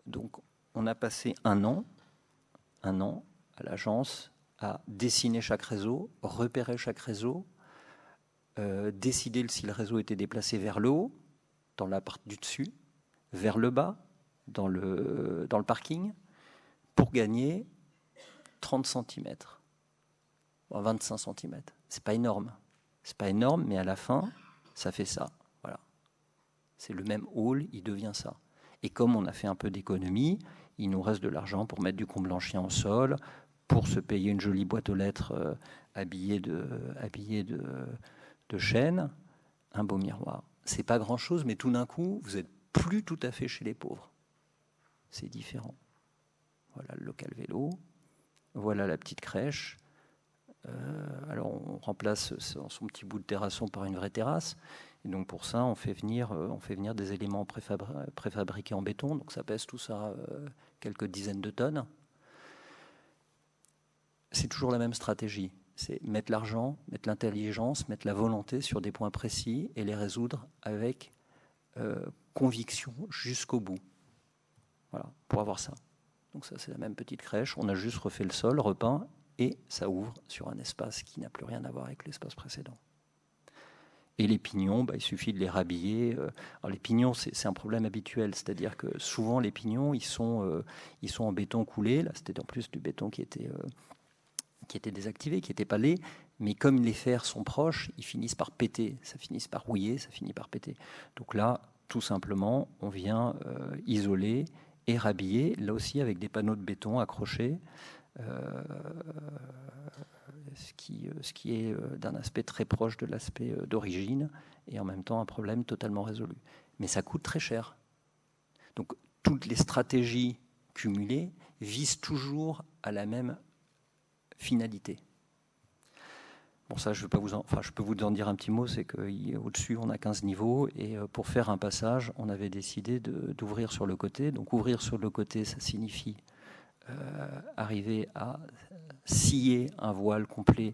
Donc, on a passé un an à l'agence à dessiner chaque réseau, repérer chaque réseau, décider si le réseau était déplacé vers le haut, dans la partie du dessus, vers le bas, dans le parking, pour gagner 30 cm, 25 cm. C'est pas énorme. C'est pas énorme, mais à la fin, ça fait ça. Voilà. C'est le même hall, il devient ça. Et comme on a fait un peu d'économie, il nous reste de l'argent pour mettre du comblanchien au sol, pour se payer une jolie boîte aux lettres habillée de chêne, un beau miroir. C'est pas grand-chose, mais tout d'un coup, vous n'êtes plus tout à fait chez les pauvres. C'est différent. Voilà le local vélo, voilà la petite crèche. Alors on remplace son petit bout de terrasson par une vraie terrasse. Et donc pour ça, on fait venir des éléments préfabriqués en béton. Donc ça pèse tout ça quelques dizaines de tonnes. C'est toujours la même stratégie. C'est mettre l'argent, mettre l'intelligence, mettre la volonté sur des points précis et les résoudre avec conviction jusqu'au bout. Voilà, pour avoir ça. Donc ça, c'est la même petite crèche. On a juste refait le sol, repeint, et ça ouvre sur un espace qui n'a plus rien à voir avec l'espace précédent. Et les pignons, il suffit de les rhabiller. Alors les pignons, c'est un problème habituel, c'est-à-dire que souvent les pignons, ils sont en béton coulé. Là, c'était en plus du béton qui était désactivé, qui n'était pas laid. Mais comme les fers sont proches, ils finissent par péter. Ça finit par rouiller, ça finit par péter. Donc là, tout simplement, on vient isoler et rhabiller, là aussi avec des panneaux de béton accrochés. Ce qui est d'un aspect très proche de l'aspect d'origine et en même temps un problème totalement résolu. Mais ça coûte très cher. Donc toutes les stratégies cumulées visent toujours à la même finalité. Bon, ça, je peux vous en dire un petit mot, c'est qu'au-dessus, on a 15 niveaux et pour faire un passage, on avait décidé d'ouvrir sur le côté. Donc ouvrir sur le côté, ça signifie arriver à scier un voile complet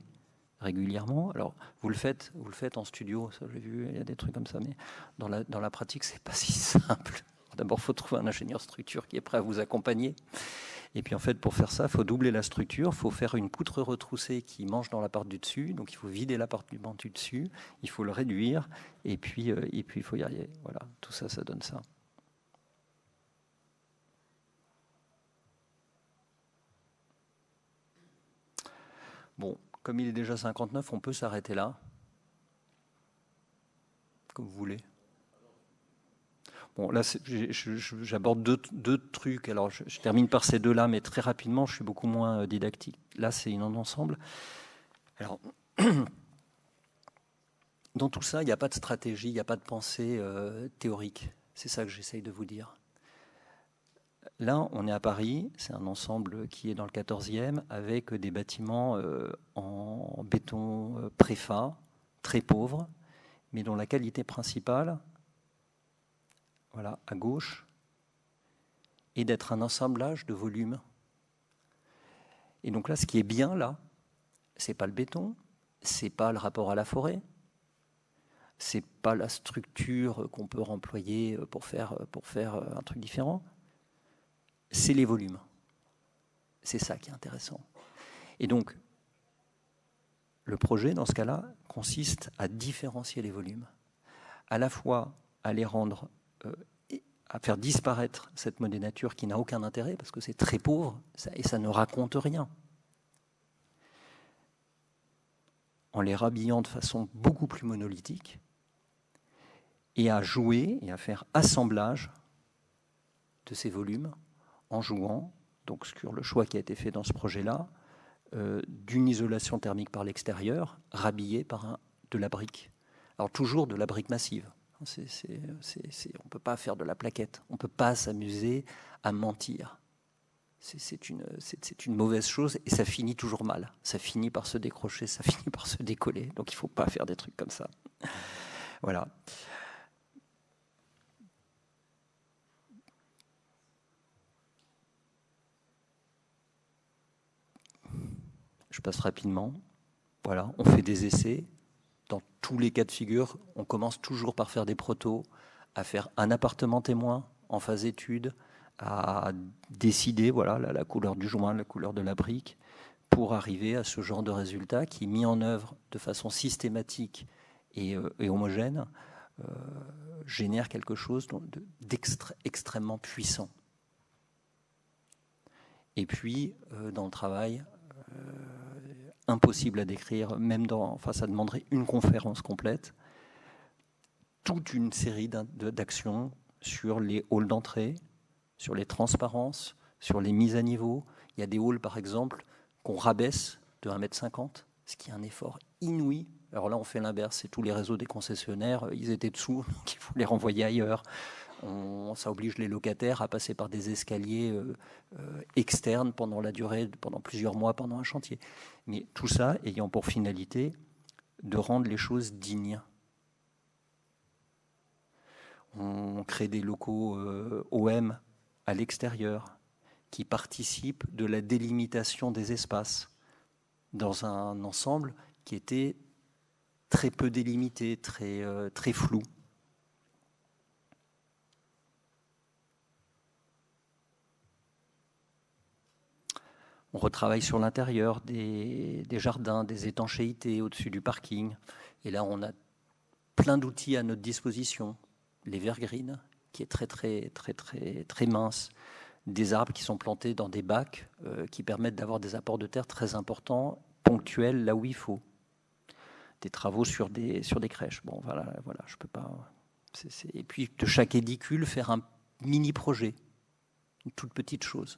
régulièrement. Alors, vous le faites en studio, ça j'ai vu, il y a des trucs comme ça, mais dans la pratique, c'est pas si simple. D'abord, il faut trouver un ingénieur structure qui est prêt à vous accompagner. Et puis, en fait, pour faire ça, il faut doubler la structure, il faut faire une poutre retroussée qui mange dans la part du dessus, donc il faut vider la part du dessus, il faut le réduire, et puis il faut y arriver. Voilà, tout ça, ça donne ça. Bon, comme il est déjà 59, on peut s'arrêter là. Comme vous voulez. Bon, là, j'aborde deux trucs. Alors, je termine par ces deux-là, mais très rapidement, je suis beaucoup moins didactique. Là, c'est un ensemble. Alors, dans tout ça, il n'y a pas de stratégie, il n'y a pas de pensée théorique. C'est ça que j'essaye de vous dire. Là, on est à Paris, c'est un ensemble qui est dans le 14e, avec des bâtiments en béton préfa, très pauvres, mais dont la qualité principale, voilà, à gauche, est d'être un assemblage de volumes. Et donc là, ce qui est bien là, c'est pas le béton, c'est pas le rapport à la forêt, c'est pas la structure qu'on peut employer pour faire un truc différent. C'est les volumes. C'est ça qui est intéressant. Et donc, le projet, dans ce cas-là, consiste à différencier les volumes, à la fois à les rendre, à faire disparaître cette monnaie nature qui n'a aucun intérêt, parce que c'est très pauvre, et ça ne raconte rien, en les rhabillant de façon beaucoup plus monolithique, et à jouer et à faire assemblage de ces volumes, en jouant, donc sur le choix qui a été fait dans ce projet-là, d'une isolation thermique par l'extérieur, rhabillée par de la brique. Alors toujours de la brique massive. On ne peut pas faire de la plaquette. On ne peut pas s'amuser à mentir. C'est une mauvaise chose et ça finit toujours mal. Ça finit par se décrocher, ça finit par se décoller. Donc il ne faut pas faire des trucs comme ça. Voilà. Je passe rapidement. Voilà, on fait des essais. Dans tous les cas de figure, on commence toujours par faire des protos, à faire un appartement témoin en phase étude, à décider voilà, la couleur du joint, la couleur de la brique, pour arriver à ce genre de résultat qui, mis en œuvre de façon systématique et homogène, génère quelque chose d'extrêmement puissant. Et puis, dans le travail, impossible à décrire, ça demanderait une conférence complète, toute une série d'actions sur les halls d'entrée, sur les transparences, sur les mises à niveau. Il y a des halls, par exemple, qu'on rabaisse de 1,50 m, ce qui est un effort inouï. Alors là, on fait l'inverse, c'est tous les réseaux des concessionnaires, ils étaient dessous, donc il faut les renvoyer ailleurs. Ça oblige les locataires à passer par des escaliers externes pendant la durée, pendant plusieurs mois, pendant un chantier. Mais tout ça ayant pour finalité de rendre les choses dignes. On crée des locaux OM à l'extérieur qui participent de la délimitation des espaces dans un ensemble qui était très peu délimité, très flou. On retravaille sur l'intérieur des jardins, des étanchéités au-dessus du parking. Et là, on a plein d'outils à notre disposition. L'evergreen, qui est très mince. Des arbres qui sont plantés dans des bacs qui permettent d'avoir des apports de terre très importants, ponctuels, là où il faut. Des travaux sur des crèches. Bon, voilà, je peux pas... Et puis, de chaque édicule, faire un mini-projet. Une toute petite chose.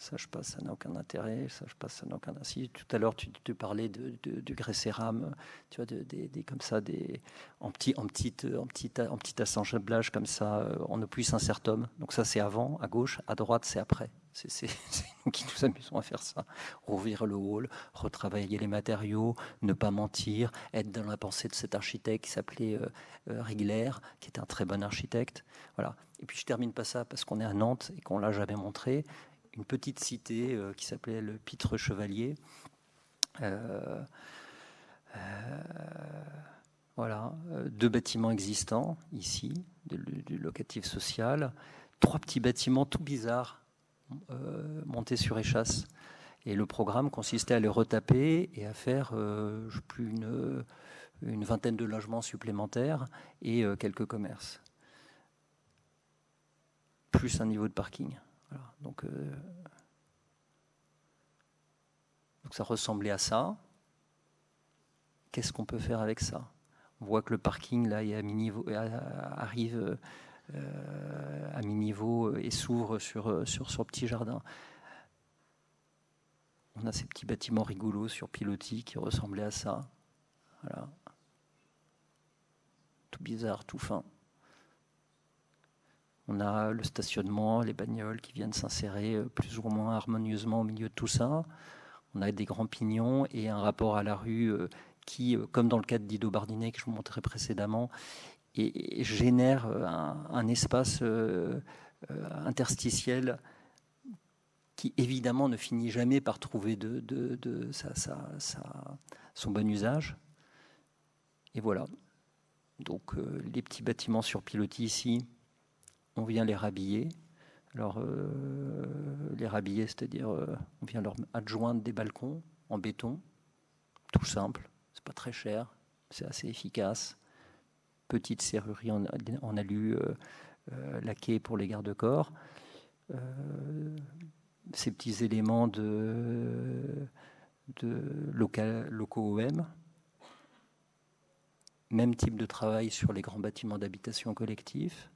Ça, je passe, ça n'a aucun intérêt. Ça, je passe, ça n'a aucun intérêt. Si, tout à l'heure, tu parlais du Gressé-Ram, tu vois, comme ça, en petit assemblage comme ça, en opus incertum. Donc ça, c'est avant, à gauche, à droite, c'est après. C'est nous qui nous amusons à faire ça. Rouvrir le hall, retravailler les matériaux, ne pas mentir, être dans la pensée de cet architecte qui s'appelait Rigler, qui était un très bon architecte. Voilà. Et puis je termine pas ça parce qu'on est à Nantes et qu'on l'a jamais montré. Une petite cité qui s'appelait le Pitre Chevalier. Voilà, 2 bâtiments existants ici, du locatif social, 3 petits bâtiments tout bizarres montés sur échasse. Et le programme consistait à les retaper et à faire une vingtaine de logements supplémentaires et quelques commerces. Plus un niveau de parking. Voilà, donc ça ressemblait à ça. Qu'est-ce qu'on peut faire avec ça? On voit que le parking là est à mi-niveau, arrive à mi-niveau et s'ouvre sur petit jardin. On a ces petits bâtiments rigolos sur pilotis qui ressemblaient à ça. Voilà. Tout bizarre, tout fin. On a le stationnement, les bagnoles qui viennent s'insérer plus ou moins harmonieusement au milieu de tout ça. On a des grands pignons et un rapport à la rue qui, comme dans le cas de Didot Bardinet que je vous montrais précédemment, et génère un espace interstitiel qui évidemment ne finit jamais par trouver son bon usage. Et voilà. Donc les petits bâtiments sur pilotis ici, on vient les rhabiller. Alors, les rhabiller, c'est-à-dire on vient leur adjoindre des balcons en béton, tout simple, c'est pas très cher, c'est assez efficace. Petite serrurerie en alu laqué pour les garde-corps. Ces petits éléments de locaux OM. Même type de travail sur les grands bâtiments d'habitation collectif.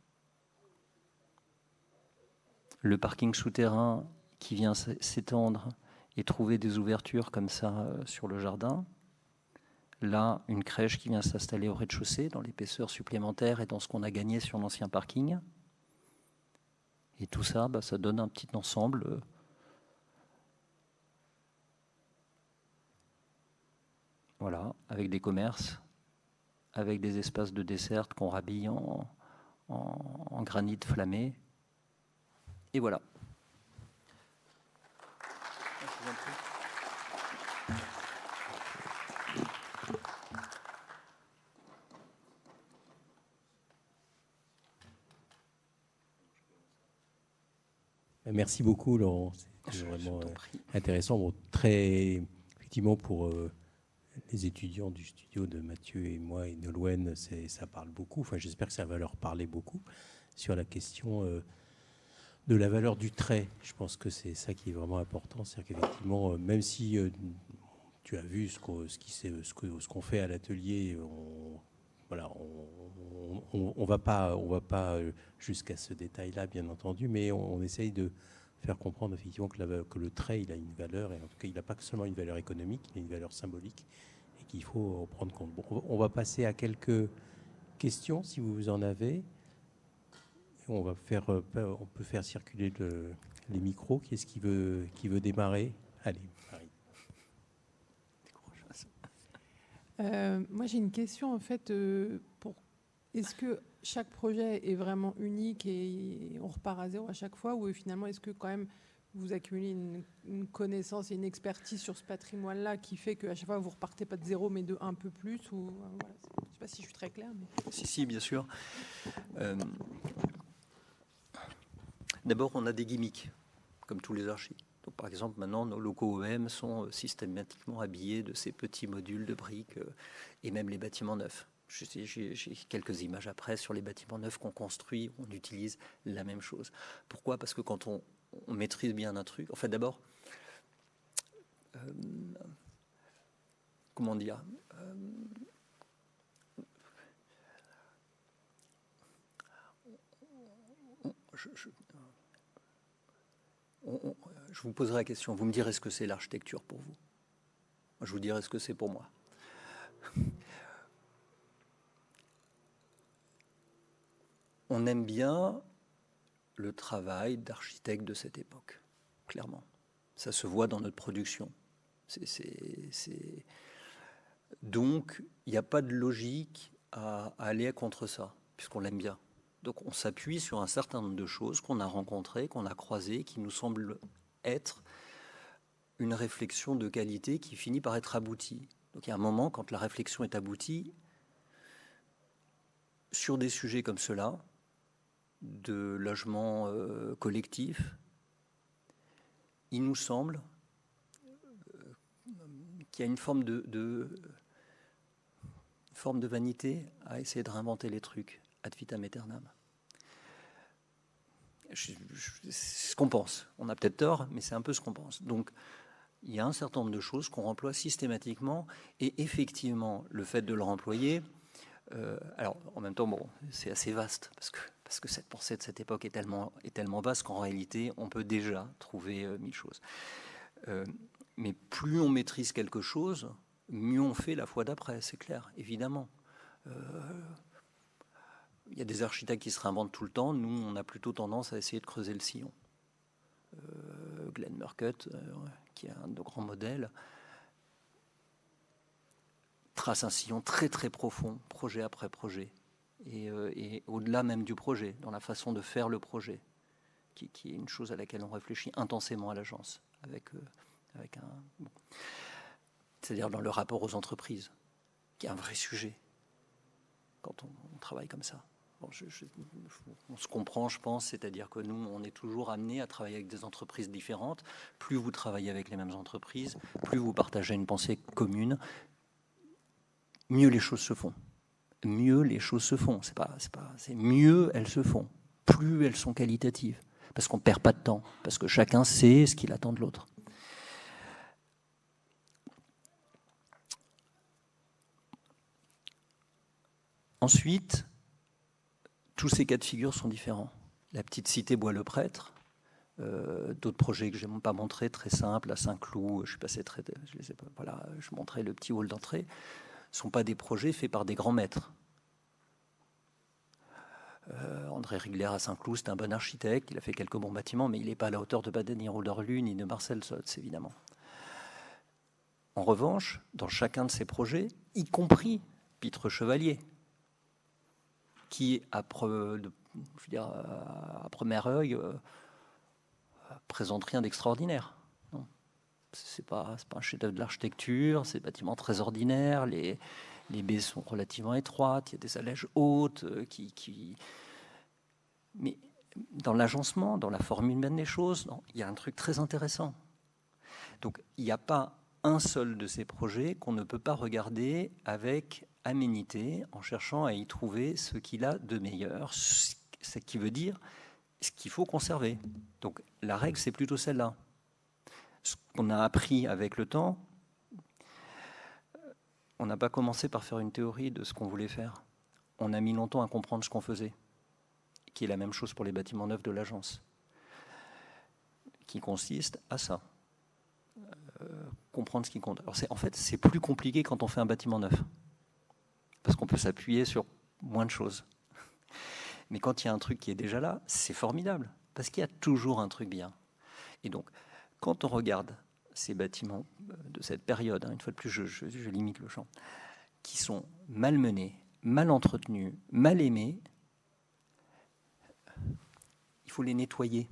Le parking souterrain qui vient s'étendre et trouver des ouvertures comme ça sur le jardin. Là, une crèche qui vient s'installer au rez-de-chaussée dans l'épaisseur supplémentaire et dans ce qu'on a gagné sur l'ancien parking. Et tout ça, ça donne un petit ensemble voilà, avec des commerces, avec des espaces de dessert qu'on rhabille en granit flammé. Et voilà. Merci beaucoup, Laurent. C'est vraiment intéressant. Bon, très effectivement pour les étudiants du studio de Mathieu et moi et Nolwenn, ça parle beaucoup. Enfin, j'espère que ça va leur parler beaucoup sur la question de la valeur du trait. Je pense que c'est ça qui est vraiment important. C'est-à-dire qu'effectivement, même si tu as vu ce qu'on fait à l'atelier, voilà, on va pas jusqu'à ce détail-là, bien entendu, mais on essaye de faire comprendre effectivement que le trait, il a une valeur, et en tout cas, il n'a pas seulement une valeur économique, il a une valeur symbolique, et qu'il faut en prendre compte. Bon, on va passer à quelques questions, si vous en avez. On peut faire circuler les micros. Qui est-ce qui veut démarrer? Allez, Marie. Moi, j'ai une question en fait. Est-ce que chaque projet est vraiment unique et on repart à zéro à chaque fois, ou finalement, est-ce que quand même vous accumulez une connaissance et une expertise sur ce patrimoine-là qui fait qu'à chaque fois vous repartez pas de zéro mais de un peu plus, ou voilà. Je sais pas si je suis très claire. Mais... Si, bien sûr. D'abord, on a des gimmicks, comme tous les archis. Donc, par exemple, maintenant, nos locaux OEM sont systématiquement habillés de ces petits modules de briques et même les bâtiments neufs. J'ai quelques images après sur les bâtiments neufs qu'on construit, on utilise la même chose. Pourquoi? Parce que quand on maîtrise bien un truc, en fait, d'abord, comment dire, je vous poserai la question, vous me direz ce que c'est l'architecture pour vous. Je vous dirai ce que c'est pour moi. On aime bien le travail d'architecte de cette époque, clairement. Ça se voit dans notre production. Donc, il n'y a pas de logique à aller contre ça, puisqu'on l'aime bien. Donc, on s'appuie sur un certain nombre de choses qu'on a rencontrées, qu'on a croisées, qui nous semblent être une réflexion de qualité qui finit par être aboutie. Donc, il y a un moment, quand la réflexion est aboutie, sur des sujets comme cela, de logement collectif, il nous semble qu'il y a une forme de vanité à essayer de réinventer les trucs ad vitam aeternam. C'est ce qu'on pense. On a peut-être tort, mais c'est un peu ce qu'on pense. Donc, il y a un certain nombre de choses qu'on remploie systématiquement, et effectivement, le fait de le remployer, alors en même temps, bon, c'est assez vaste, parce que cette pensée de cette époque est tellement vaste qu'en réalité, on peut déjà trouver mille choses. Mais plus on maîtrise quelque chose, mieux on fait la fois d'après, c'est clair, évidemment. Il y a des architectes qui se réinventent tout le temps. Nous, on a plutôt tendance à essayer de creuser le sillon. Glenn Murcutt, qui est un de nos grands modèles, trace un sillon très très profond, projet après projet, et au-delà même du projet, dans la façon de faire le projet, qui est une chose à laquelle on réfléchit intensément à l'agence, c'est-à-dire dans le rapport aux entreprises, qui est un vrai sujet quand on travaille comme ça. Bon, on se comprend, je pense, c'est-à-dire que nous, on est toujours amenés à travailler avec des entreprises différentes. Plus vous travaillez avec les mêmes entreprises, plus vous partagez une pensée commune, mieux les choses se font. Mieux les choses se font. C'est mieux elles se font. Plus elles sont qualitatives. Parce qu'on ne perd pas de temps. Parce que chacun sait ce qu'il attend de l'autre. Ensuite, tous ces cas de figure sont différents. La petite cité Bois-le-Prêtre, d'autres projets que je n'ai pas montrés, très simples, à Saint-Cloud, je montrais le petit hall d'entrée, ne sont pas des projets faits par des grands maîtres. André Rigler à Saint-Cloud, c'est un bon architecte, il a fait quelques bons bâtiments, mais il n'est pas à la hauteur de Badeni-Roederlu ni de Marcel Sotz, évidemment. En revanche, dans chacun de ces projets, y compris Pitre Chevalier, qui, à premier œil, présente rien d'extraordinaire. C'est pas un chef-d'œuvre de l'architecture, c'est des bâtiments très ordinaires, les baies sont relativement étroites, il y a des allèges hautes, mais dans l'agencement, dans la forme humaine des choses, il y a un truc très intéressant. Donc, il n'y a pas un seul de ces projets qu'on ne peut pas regarder avec aménité, en cherchant à y trouver ce qu'il a de meilleur, ce qui veut dire ce qu'il faut conserver. Donc la règle, c'est plutôt celle-là. Ce qu'on a appris avec le temps, on n'a pas commencé par faire une théorie de ce qu'on voulait faire. on a mis longtemps à comprendre ce qu'on faisait, qui est la même chose pour les bâtiments neufs de l'agence, qui consiste à ça, comprendre ce qui compte. Alors en fait, c'est plus compliqué quand on fait un bâtiment neuf, parce qu'on peut s'appuyer sur moins de choses. Mais quand il y a un truc qui est déjà là, c'est formidable, parce qu'il y a toujours un truc bien. Et donc, quand on regarde ces bâtiments de cette période, une fois de plus, je limite le champ, qui sont mal menés, mal entretenus, mal aimés, il faut les nettoyer.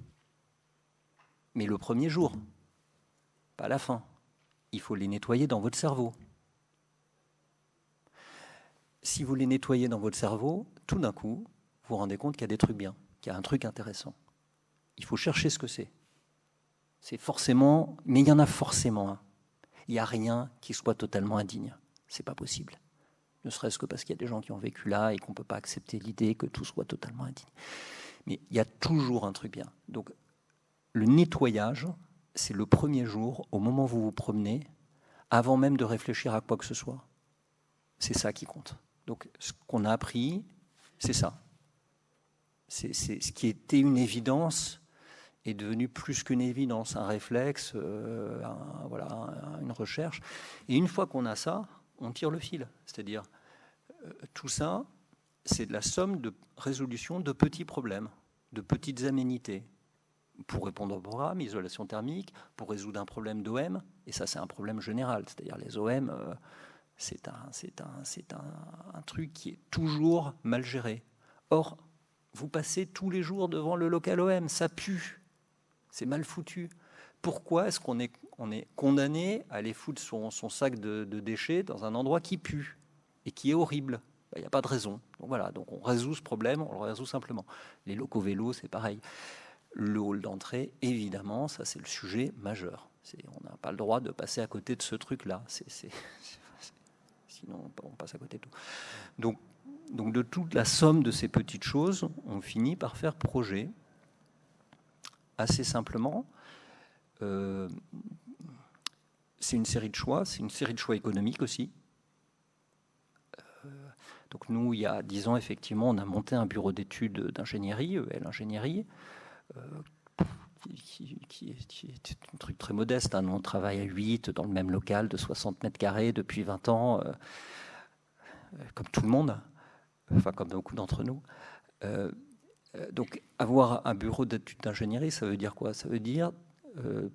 Mais le premier jour, pas à la fin. Il faut les nettoyer dans votre cerveau. Si vous les nettoyez dans votre cerveau, tout d'un coup, vous vous rendez compte qu'il y a des trucs bien, qu'il y a un truc intéressant. Il faut chercher ce que c'est. C'est forcément, mais il y en a forcément un. Il n'y a rien qui soit totalement indigne. C'est pas possible. Ne serait-ce que parce qu'il y a des gens qui ont vécu là et qu'on ne peut pas accepter l'idée que tout soit totalement indigne. Mais il y a toujours un truc bien. Donc, le nettoyage, c'est le premier jour, au moment où vous vous promenez, avant même de réfléchir à quoi que ce soit. C'est ça qui compte. Donc, ce qu'on a appris, c'est ça. C'est ce qui était une évidence est devenu plus qu'une évidence, un réflexe, une recherche. Et une fois qu'on a ça, on tire le fil. C'est-à-dire, tout ça, c'est de la somme de résolution de petits problèmes, de petites aménités. Pour répondre au programme, isolation thermique, pour résoudre un problème d'OM, et ça c'est un problème général, c'est-à-dire les OM, c'est un truc qui est toujours mal géré. Or, vous passez tous les jours devant le local OM, ça pue, c'est mal foutu. Pourquoi est-ce qu'on est condamné à aller foutre son sac de déchets dans un endroit qui pue et qui est horrible? Il n'y a pas de raison. Donc voilà, donc on résout ce problème, on le résout simplement. Les locaux vélos, c'est pareil. Le hall d'entrée, évidemment, ça c'est le sujet majeur. On n'a pas le droit de passer à côté de ce truc-là. Sinon, on passe à côté de tout. Donc de toute la somme de ces petites choses, on finit par faire projet. Assez simplement, c'est une série de choix, c'est une série de choix économiques aussi. Donc nous, il y a 10 ans, effectivement, on a monté un bureau d'études d'ingénierie, EL Ingénierie, qui est un truc très modeste. Nous, on travaille à 8 dans le même local de 60 mètres carrés depuis 20 ans, comme tout le monde, enfin comme beaucoup d'entre nous. Donc avoir un bureau d'études d'ingénierie, ça veut dire quoi? Ça veut dire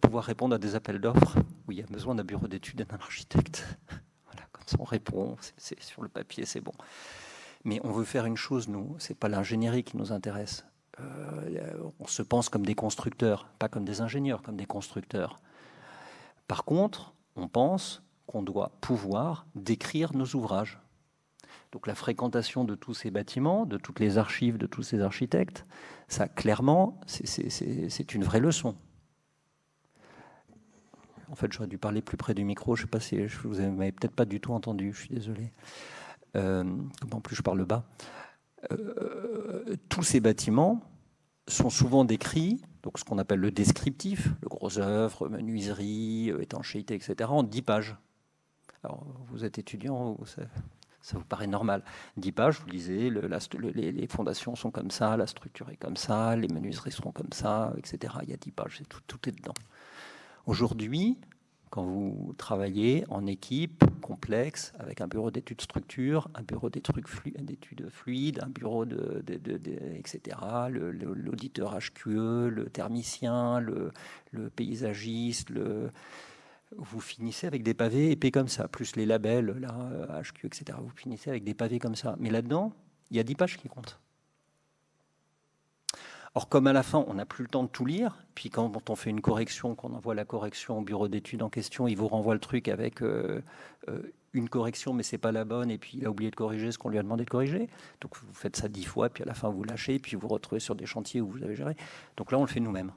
pouvoir répondre à des appels d'offres où il y a besoin d'un bureau d'études et d'un architecte. Voilà, comme ça on répond, c'est sur le papier, c'est bon. Mais on veut faire une chose, nous, c'est pas l'ingénierie qui nous intéresse. On se pense comme des constructeurs, pas comme des ingénieurs, comme des constructeurs. Par contre, on pense qu'on doit pouvoir décrire nos ouvrages. Donc la fréquentation de tous ces bâtiments, de toutes les archives, de tous ces architectes, ça clairement, c'est une vraie leçon. En fait, j'aurais dû parler plus près du micro, je ne sais pas si vous m'avez peut-être pas du tout entendu, je suis désolé. En plus je parle bas. Tous ces bâtiments sont souvent décrits, donc ce qu'on appelle le descriptif, le gros œuvre, menuiserie, étanchéité, etc., en 10 pages. Alors, vous êtes étudiant, ça vous paraît normal. 10 pages, vous lisez, les fondations sont comme ça, la structure est comme ça, les menuiseries seront comme ça, etc. Il y a 10 pages, tout est dedans. Aujourd'hui, quand vous travaillez en équipe complexe, avec un bureau d'études structure, un bureau d'études fluides, un bureau etc., l'auditeur HQE, le thermicien, le paysagiste, vous finissez avec des pavés épais comme ça, plus les labels, là, HQ, etc. Vous finissez avec des pavés comme ça. Mais là-dedans, il y a 10 pages qui comptent. Or, comme à la fin, on n'a plus le temps de tout lire, puis quand on fait une correction, qu'on envoie la correction au bureau d'études en question, il vous renvoie le truc avec une correction, mais c'est pas la bonne, et puis il a oublié de corriger ce qu'on lui a demandé de corriger. Donc vous faites ça 10 fois, puis à la fin vous lâchez, puis vous vous retrouvez sur des chantiers où vous avez géré. Donc là, on le fait nous-mêmes.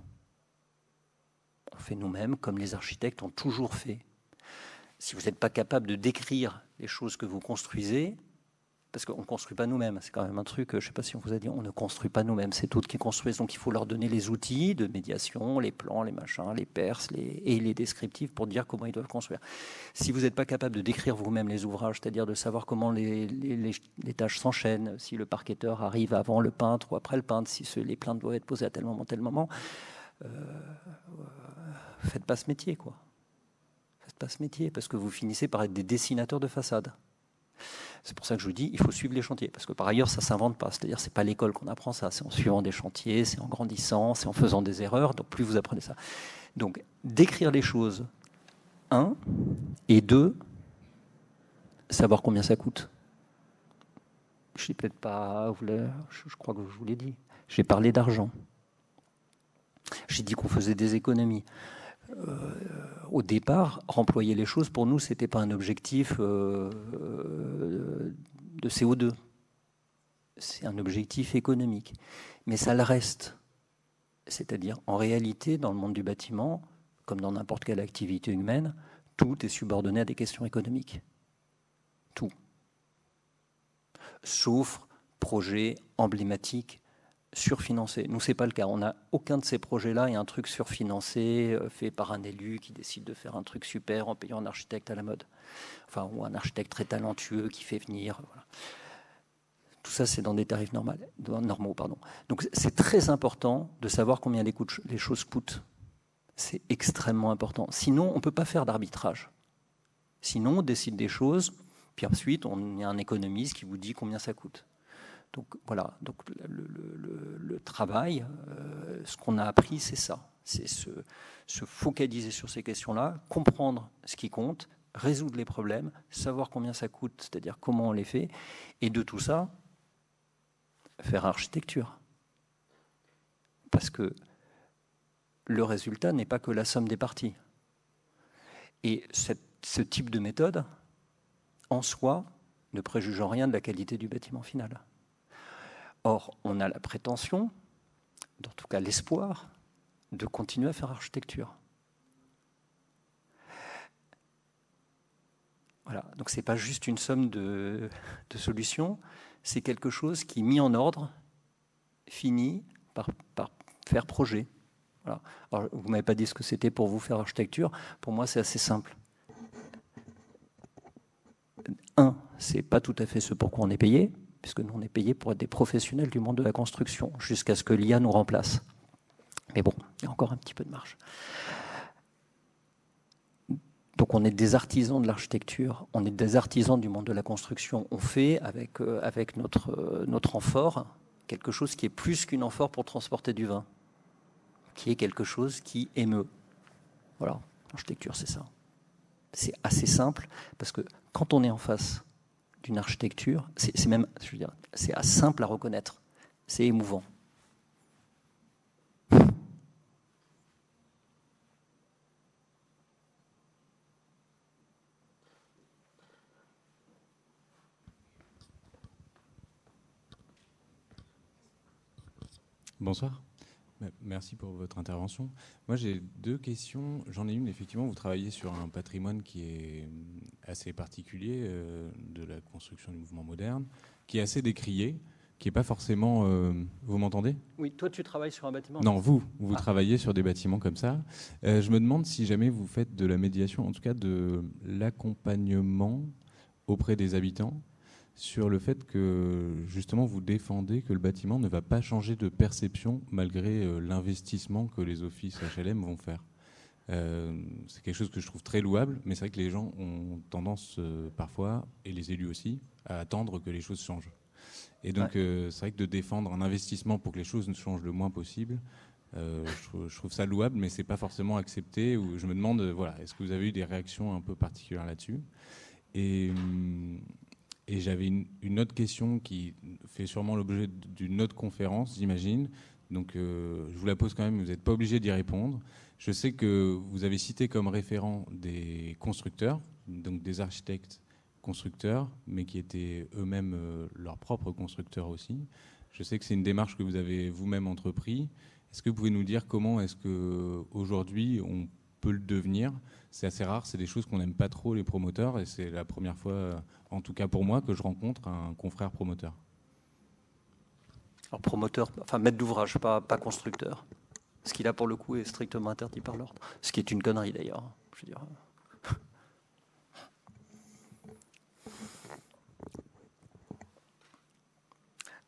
On le fait nous-mêmes, comme les architectes ont toujours fait. Si vous n'êtes pas capable de décrire les choses que vous construisez, Parce qu'on ne construit pas nous-mêmes, c'est quand même un truc, je ne sais pas si on vous a dit, on ne construit pas nous-mêmes, c'est d'autres qui construisent, donc il faut leur donner les outils de médiation, les plans, les machins, les perces et les descriptifs pour dire comment ils doivent construire. Si vous n'êtes pas capable de décrire vous-même les ouvrages, c'est-à-dire de savoir comment les tâches s'enchaînent, si le parquetteur arrive avant le peintre ou après le peintre, si les plaintes doivent être posées à tel moment, faites pas ce métier, quoi. Faites pas ce métier, parce que vous finissez par être des dessinateurs de façade. C'est pour ça que je vous dis, il faut suivre les chantiers, parce que par ailleurs, ça ne s'invente pas. C'est-à-dire, c'est pas l'école qu'on apprend ça, c'est en suivant des chantiers, c'est en grandissant, c'est en faisant des erreurs, donc plus vous apprenez ça. Donc, décrire les choses, 1, et 2, savoir combien ça coûte. Je sais peut-être pas, je crois que je vous l'ai dit. J'ai parlé d'argent. J'ai dit qu'on faisait des économies. Au départ, remployer les choses, pour nous, ce n'était pas un objectif de CO2. C'est un objectif économique. Mais ça le reste. C'est-à-dire, en réalité, dans le monde du bâtiment, comme dans n'importe quelle activité humaine, tout est subordonné à des questions économiques. Tout. Sauf projets emblématiques surfinancé. Nous, ce n'est pas le cas. On n'a aucun de ces projets-là et un truc surfinancé fait par un élu qui décide de faire un truc super en payant un architecte à la mode. Enfin, ou un architecte très talentueux qui fait venir. Voilà. Tout ça, c'est dans des tarifs normaux. Donc, c'est très important de savoir combien les choses coûtent. C'est extrêmement important. Sinon, on ne peut pas faire d'arbitrage. Sinon, on décide des choses, puis ensuite, on y a un économiste qui vous dit combien ça coûte. Donc voilà, donc le travail, ce qu'on a appris, c'est ça. C'est se focaliser sur ces questions-là, comprendre ce qui compte, résoudre les problèmes, savoir combien ça coûte, c'est-à-dire comment on les fait, et de tout ça, faire architecture. Parce que le résultat n'est pas que la somme des parties. Et ce type de méthode, en soi, ne préjuge en rien de la qualité du bâtiment final. Or, on a la prétention, en tout cas l'espoir, de continuer à faire architecture. Voilà. Donc, ce n'est pas juste une somme de solutions, c'est quelque chose qui, mis en ordre, finit par faire projet. Voilà. Alors, vous ne m'avez pas dit ce que c'était pour vous faire architecture. Pour moi, c'est assez simple. 1, ce n'est pas tout à fait ce pour quoi on est payé, puisque nous, on est payé pour être des professionnels du monde de la construction, jusqu'à ce que l'IA nous remplace. Mais bon, il y a encore un petit peu de marge. Donc on est des artisans de l'architecture, on est des artisans du monde de la construction. On fait, avec notre amphore, quelque chose qui est plus qu'une amphore pour transporter du vin, qui est quelque chose qui émeut. Voilà, l'architecture, c'est ça. C'est assez simple, parce que quand on est en face d'une architecture, c'est même, je veux dire, c'est simple à reconnaître. C'est émouvant. Bonsoir. Merci pour votre intervention. Moi, j'ai 2 questions. J'en ai une, effectivement, vous travaillez sur un patrimoine qui est assez particulier de la construction du mouvement moderne, qui est assez décrié, qui n'est pas forcément... vous m'entendez ? Oui, toi, tu travailles sur un bâtiment ? Non, vous travaillez sur des bâtiments comme ça. Je me demande si jamais vous faites de la médiation, en tout cas de l'accompagnement auprès des habitants, sur le fait que, justement, vous défendez que le bâtiment ne va pas changer de perception malgré l'investissement que les offices HLM vont faire. C'est quelque chose que je trouve très louable, mais c'est vrai que les gens ont tendance parfois, et les élus aussi, à attendre que les choses changent. Et donc, c'est vrai que de défendre un investissement pour que les choses ne changent le moins possible, je trouve ça louable, mais c'est pas forcément accepté. Ou je me demande, voilà, est-ce que vous avez eu des réactions un peu particulières là-dessus ? Et j'avais une autre question qui fait sûrement l'objet d'une autre conférence, j'imagine. Donc, je vous la pose quand même, vous n'êtes pas obligé d'y répondre. Je sais que vous avez cité comme référent des constructeurs, donc des architectes constructeurs, mais qui étaient eux-mêmes leurs propres constructeurs aussi. Je sais que c'est une démarche que vous avez vous-même entreprise. Est-ce que vous pouvez nous dire comment est-ce qu'aujourd'hui on peut le devenir. C'est assez rare, c'est des choses qu'on n'aime pas trop les promoteurs, et c'est la première fois, en tout cas pour moi, que je rencontre un confrère promoteur. Alors promoteur, enfin maître d'ouvrage, pas constructeur. Ce qui là pour le coup est strictement interdit par l'ordre. Ce qui est une connerie d'ailleurs. Je veux dire.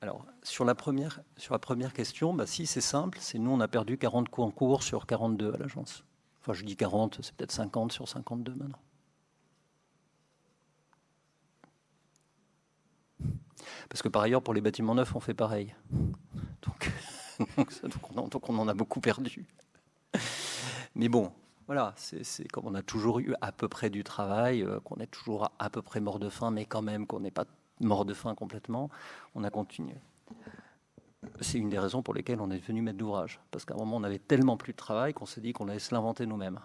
Alors sur la première question, bah, si c'est simple, c'est nous on a perdu 40 concours sur 42 à l'agence. Enfin je dis 40, c'est peut-être 50 sur 52 maintenant. Parce que par ailleurs, pour les bâtiments neufs, on fait pareil. Donc on en a beaucoup perdu. Mais bon, voilà, c'est comme on a toujours eu à peu près du travail, qu'on est toujours à peu près mort de faim, mais quand même qu'on n'est pas mort de faim complètement, on a continué. C'est une des raisons pour lesquelles on est devenu maître d'ouvrage. Parce qu'à un moment, on avait tellement plus de travail qu'on s'est dit qu'on allait se l'inventer nous-mêmes.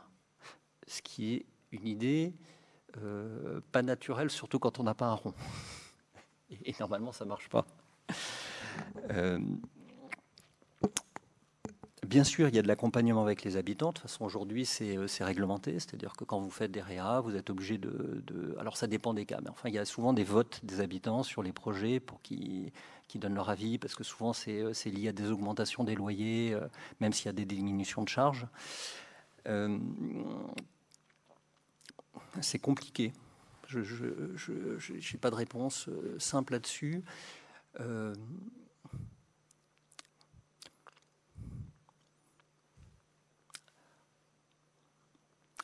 Ce qui est une idée pas naturelle, surtout quand on n'a pas un rond. Et normalement, ça ne marche pas. Bien sûr, il y a de l'accompagnement avec les habitants. De toute façon, aujourd'hui, c'est réglementé. C'est-à-dire que quand vous faites des réa, vous êtes obligé Alors, ça dépend des cas. Mais enfin, il y a souvent des votes des habitants sur les projets pour qu'ils donnent leur avis. Parce que souvent, c'est lié à des augmentations des loyers, même s'il y a des diminutions de charges. C'est compliqué. Je n'ai pas de réponse simple là-dessus.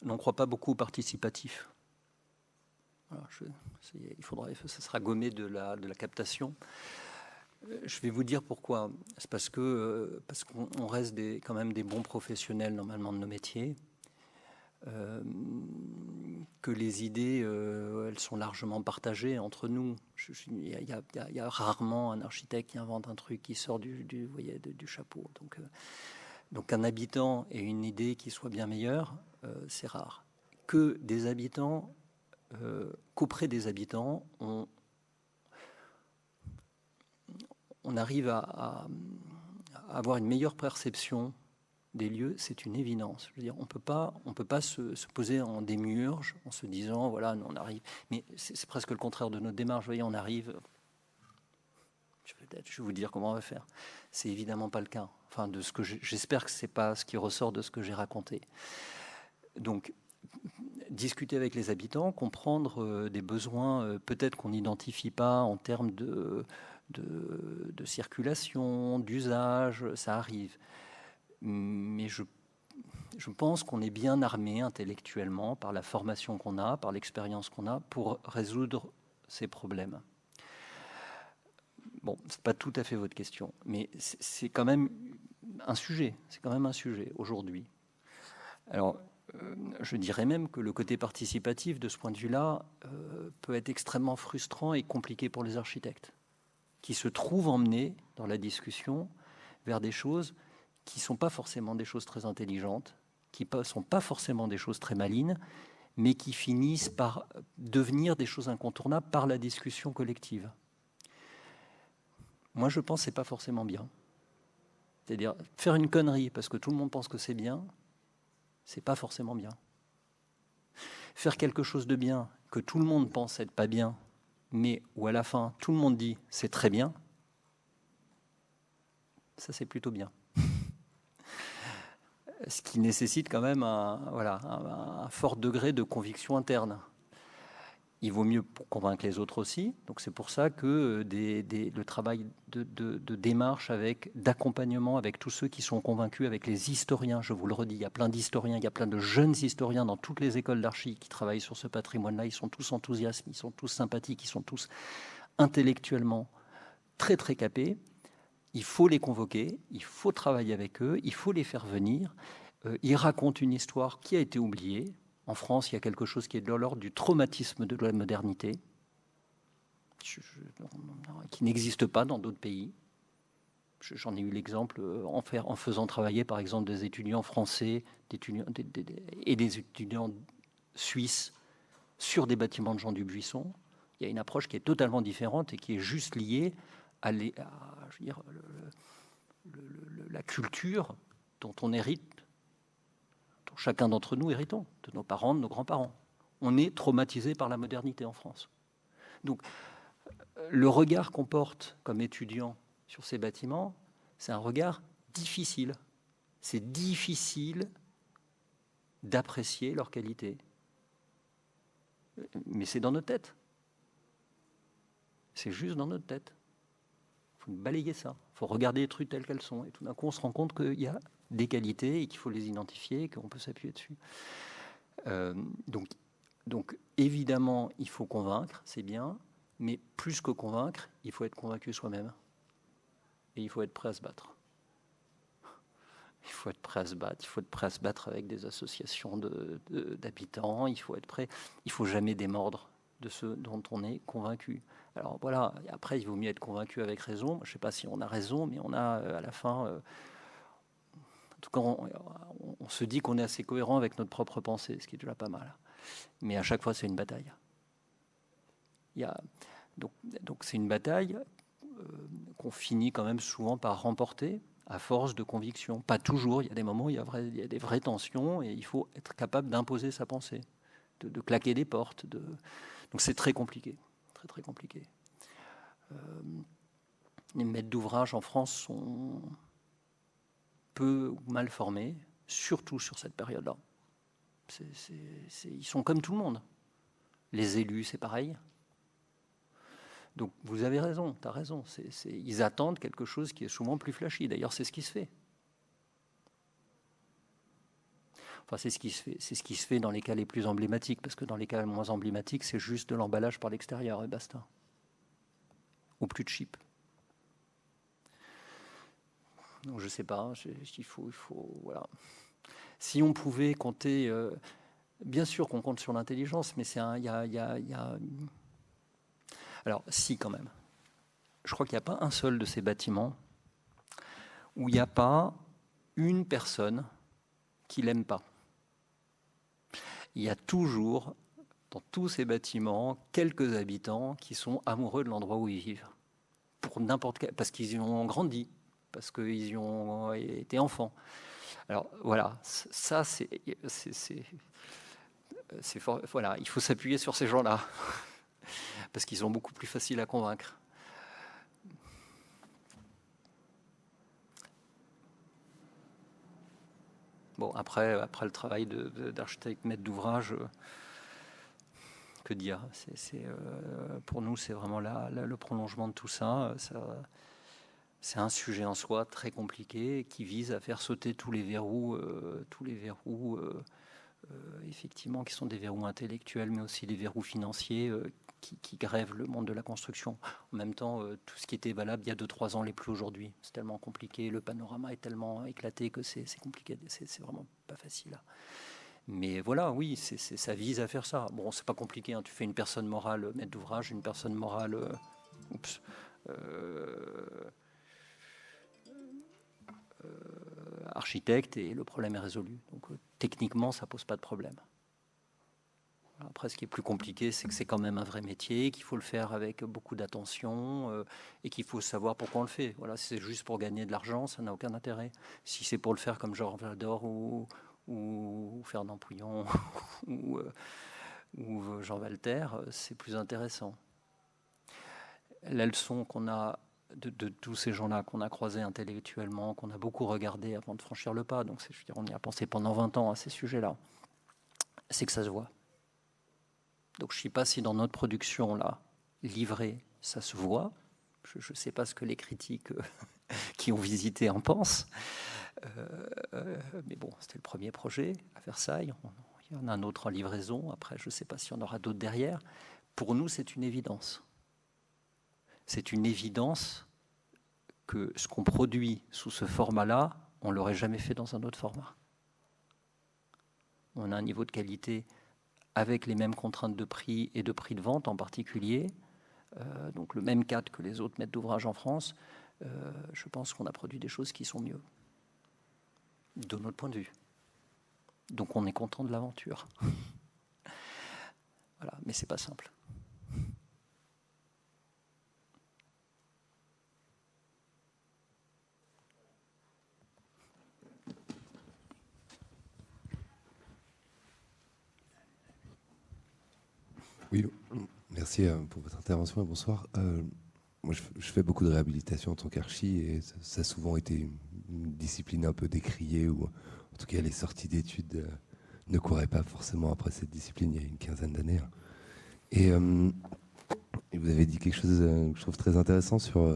On ne croit pas beaucoup au participatif. Voilà, ça sera gommé de la captation. Je vais vous dire pourquoi. C'est parce qu'on reste quand même des bons professionnels normalement de nos métiers. Que les idées, elles sont largement partagées entre nous. Il y a rarement un architecte qui invente un truc qui sort du chapeau. Donc un habitant et une idée qui soit bien meilleure, c'est rare. Qu'auprès des habitants, on arrive à avoir une meilleure perception des lieux, c'est une évidence. Je veux dire, on peut pas se poser en démiurge en se disant voilà, nous on arrive. Mais c'est presque le contraire de notre démarche. Vous voyez, on arrive. Je vais vous dire comment on va faire. C'est évidemment pas le cas. Enfin, de ce que j'espère que c'est pas ce qui ressort de ce que j'ai raconté. Donc, discuter avec les habitants, comprendre des besoins peut-être qu'on n'identifie pas en termes de circulation, d'usage, ça arrive. Mais je pense qu'on est bien armé intellectuellement par la formation qu'on a, par l'expérience qu'on a pour résoudre ces problèmes. Bon, c'est pas tout à fait votre question, mais c'est quand même un sujet. C'est quand même un sujet aujourd'hui. Alors, je dirais même que le côté participatif, de ce point de vue-là, peut être extrêmement frustrant et compliqué pour les architectes, qui se trouvent emmenés dans la discussion vers des choses qui ne sont pas forcément des choses très intelligentes, qui ne sont pas forcément des choses très malines, mais qui finissent par devenir des choses incontournables par la discussion collective. Moi, je pense que ce n'est pas forcément bien. C'est-à-dire, faire une connerie parce que tout le monde pense que c'est bien, ce n'est pas forcément bien. Faire quelque chose de bien que tout le monde pense être pas bien, mais où à la fin, tout le monde dit c'est très bien, ça c'est plutôt bien. Ce qui nécessite quand même un fort degré de conviction interne. Il vaut mieux pour convaincre les autres aussi. Donc c'est pour ça que le travail de démarche, d'accompagnement avec tous ceux qui sont convaincus, avec les historiens, je vous le redis, il y a plein d'historiens, il y a plein de jeunes historiens dans toutes les écoles d'archi qui travaillent sur ce patrimoine-là. Ils sont tous enthousiastes, ils sont tous sympathiques, ils sont tous intellectuellement très très capés. Il faut les convoquer, il faut travailler avec eux, il faut les faire venir. Ils racontent une histoire qui a été oubliée. En France, il y a quelque chose qui est de l'ordre du traumatisme de la modernité, qui n'existe pas dans d'autres pays. J'en ai eu l'exemple en faisant travailler, par exemple, des étudiants français et des étudiants suisses sur des bâtiments de Jean Dubuisson. Il y a une approche qui est totalement différente et qui est juste liée à la culture dont on hérite dont chacun d'entre nous héritons, de nos parents, de nos grands-parents. On est traumatisé par la modernité en France. Donc, le regard qu'on porte comme étudiant sur ces bâtiments, c'est un regard difficile. C'est difficile d'apprécier leur qualité. Mais c'est dans notre tête. C'est juste dans notre tête. Il faut balayer ça. Il faut regarder les trucs tels qu'elles sont. Et tout d'un coup, on se rend compte qu'il y a des qualités et qu'il faut les identifier et qu'on peut s'appuyer dessus. Donc, évidemment, il faut convaincre, c'est bien. Mais plus que convaincre, il faut être convaincu soi-même. Et il faut être prêt à se battre. Il faut être prêt à se battre. Il faut être prêt à se battre avec des associations d'habitants. Il faut être prêt. Il ne faut jamais démordre de ceux dont on est convaincu. Alors voilà, après, il vaut mieux être convaincu avec raison. Je ne sais pas si on a raison, mais on a à la fin... en tout cas, on se dit qu'on est assez cohérent avec notre propre pensée, ce qui est déjà pas mal. Mais à chaque fois, c'est une bataille. Donc c'est une bataille qu'on finit quand même souvent par remporter à force de conviction. Pas toujours, il y a des moments où il y a des vraies tensions et il faut être capable d'imposer sa pensée, de claquer des portes. Donc c'est très compliqué, très très compliqué. Les maîtres d'ouvrage en France sont peu ou mal formés, surtout sur cette période-là. Ils sont comme tout le monde. Les élus, c'est pareil. Donc vous avez raison, tu as raison. Ils attendent quelque chose qui est souvent plus flashy. D'ailleurs, c'est ce qui se fait. Enfin, c'est ce qui se fait dans les cas les plus emblématiques, parce que dans les cas les moins emblématiques, c'est juste de l'emballage par l'extérieur et basta. Ou plus de chip. Donc je sais pas, il faut voilà. Si on pouvait compter, bien sûr qu'on compte sur l'intelligence, mais il y a alors, si, quand même. Je crois qu'il n'y a pas un seul de ces bâtiments où il n'y a pas une personne qui ne l'aime pas. Il y a toujours, dans tous ces bâtiments, quelques habitants qui sont amoureux de l'endroit où ils vivent. Pour n'importe quel, parce qu'ils y ont grandi, parce qu'ils y ont été enfants. Alors, voilà, ça, voilà, il faut s'appuyer sur ces gens-là. Parce qu'ils sont beaucoup plus faciles à convaincre. Bon, après le travail d'architecte, maître d'ouvrage, que dire, pour nous, c'est vraiment le prolongement de tout ça. C'est un sujet en soi très compliqué qui vise à faire sauter tous les verrous effectivement, qui sont des verrous intellectuels, mais aussi des verrous financiers qui grèvent le monde de la construction. En même temps, tout ce qui était valable il y a 2-3 ans l'est plus aujourd'hui. C'est tellement compliqué, le panorama est tellement éclaté que c'est compliqué, c'est vraiment pas facile. Mais voilà, oui, ça vise à faire ça. Bon, c'est pas compliqué, hein. Tu fais une personne morale maître d'ouvrage, une personne morale architecte, et le problème est résolu. Donc techniquement, ça pose pas de problème. Après, ce qui est plus compliqué, c'est que c'est quand même un vrai métier, qu'il faut le faire avec beaucoup d'attention et qu'il faut savoir pourquoi on le fait. Voilà, si c'est juste pour gagner de l'argent, ça n'a aucun intérêt. Si c'est pour le faire comme Georges Vador ou Fernand Pouillon ou Jean Walter, c'est plus intéressant. La leçon qu'on a de tous ces gens-là qu'on a croisés intellectuellement, qu'on a beaucoup regardé avant de franchir le pas, donc je veux dire, on y a pensé pendant 20 ans à ces sujets-là, c'est que ça se voit. Donc je ne sais pas si dans notre production là, livrée, ça se voit. Je ne sais pas ce que les critiques qui ont visité en pensent. Mais bon, c'était le premier projet à Versailles. Il y en a un autre en livraison. Après, je ne sais pas s'il y en aura d'autres derrière. Pour nous, c'est une évidence. C'est une évidence que ce qu'on produit sous ce format-là, on ne l'aurait jamais fait dans un autre format. On a un niveau de qualité avec les mêmes contraintes de prix et de prix de vente en particulier, donc le même cadre que les autres maîtres d'ouvrage en France. Je pense qu'on a produit des choses qui sont mieux, de notre point de vue. Donc on est content de l'aventure. Voilà, mais c'est pas simple. Oui, merci pour votre intervention et bonsoir. Moi, je fais beaucoup de réhabilitation en tant qu'archi et ça a souvent été une discipline un peu décriée, ou en tout cas les sorties d'études ne couraient pas forcément après cette discipline il y a une quinzaine d'années. Et vous avez dit quelque chose que je trouve très intéressant sur,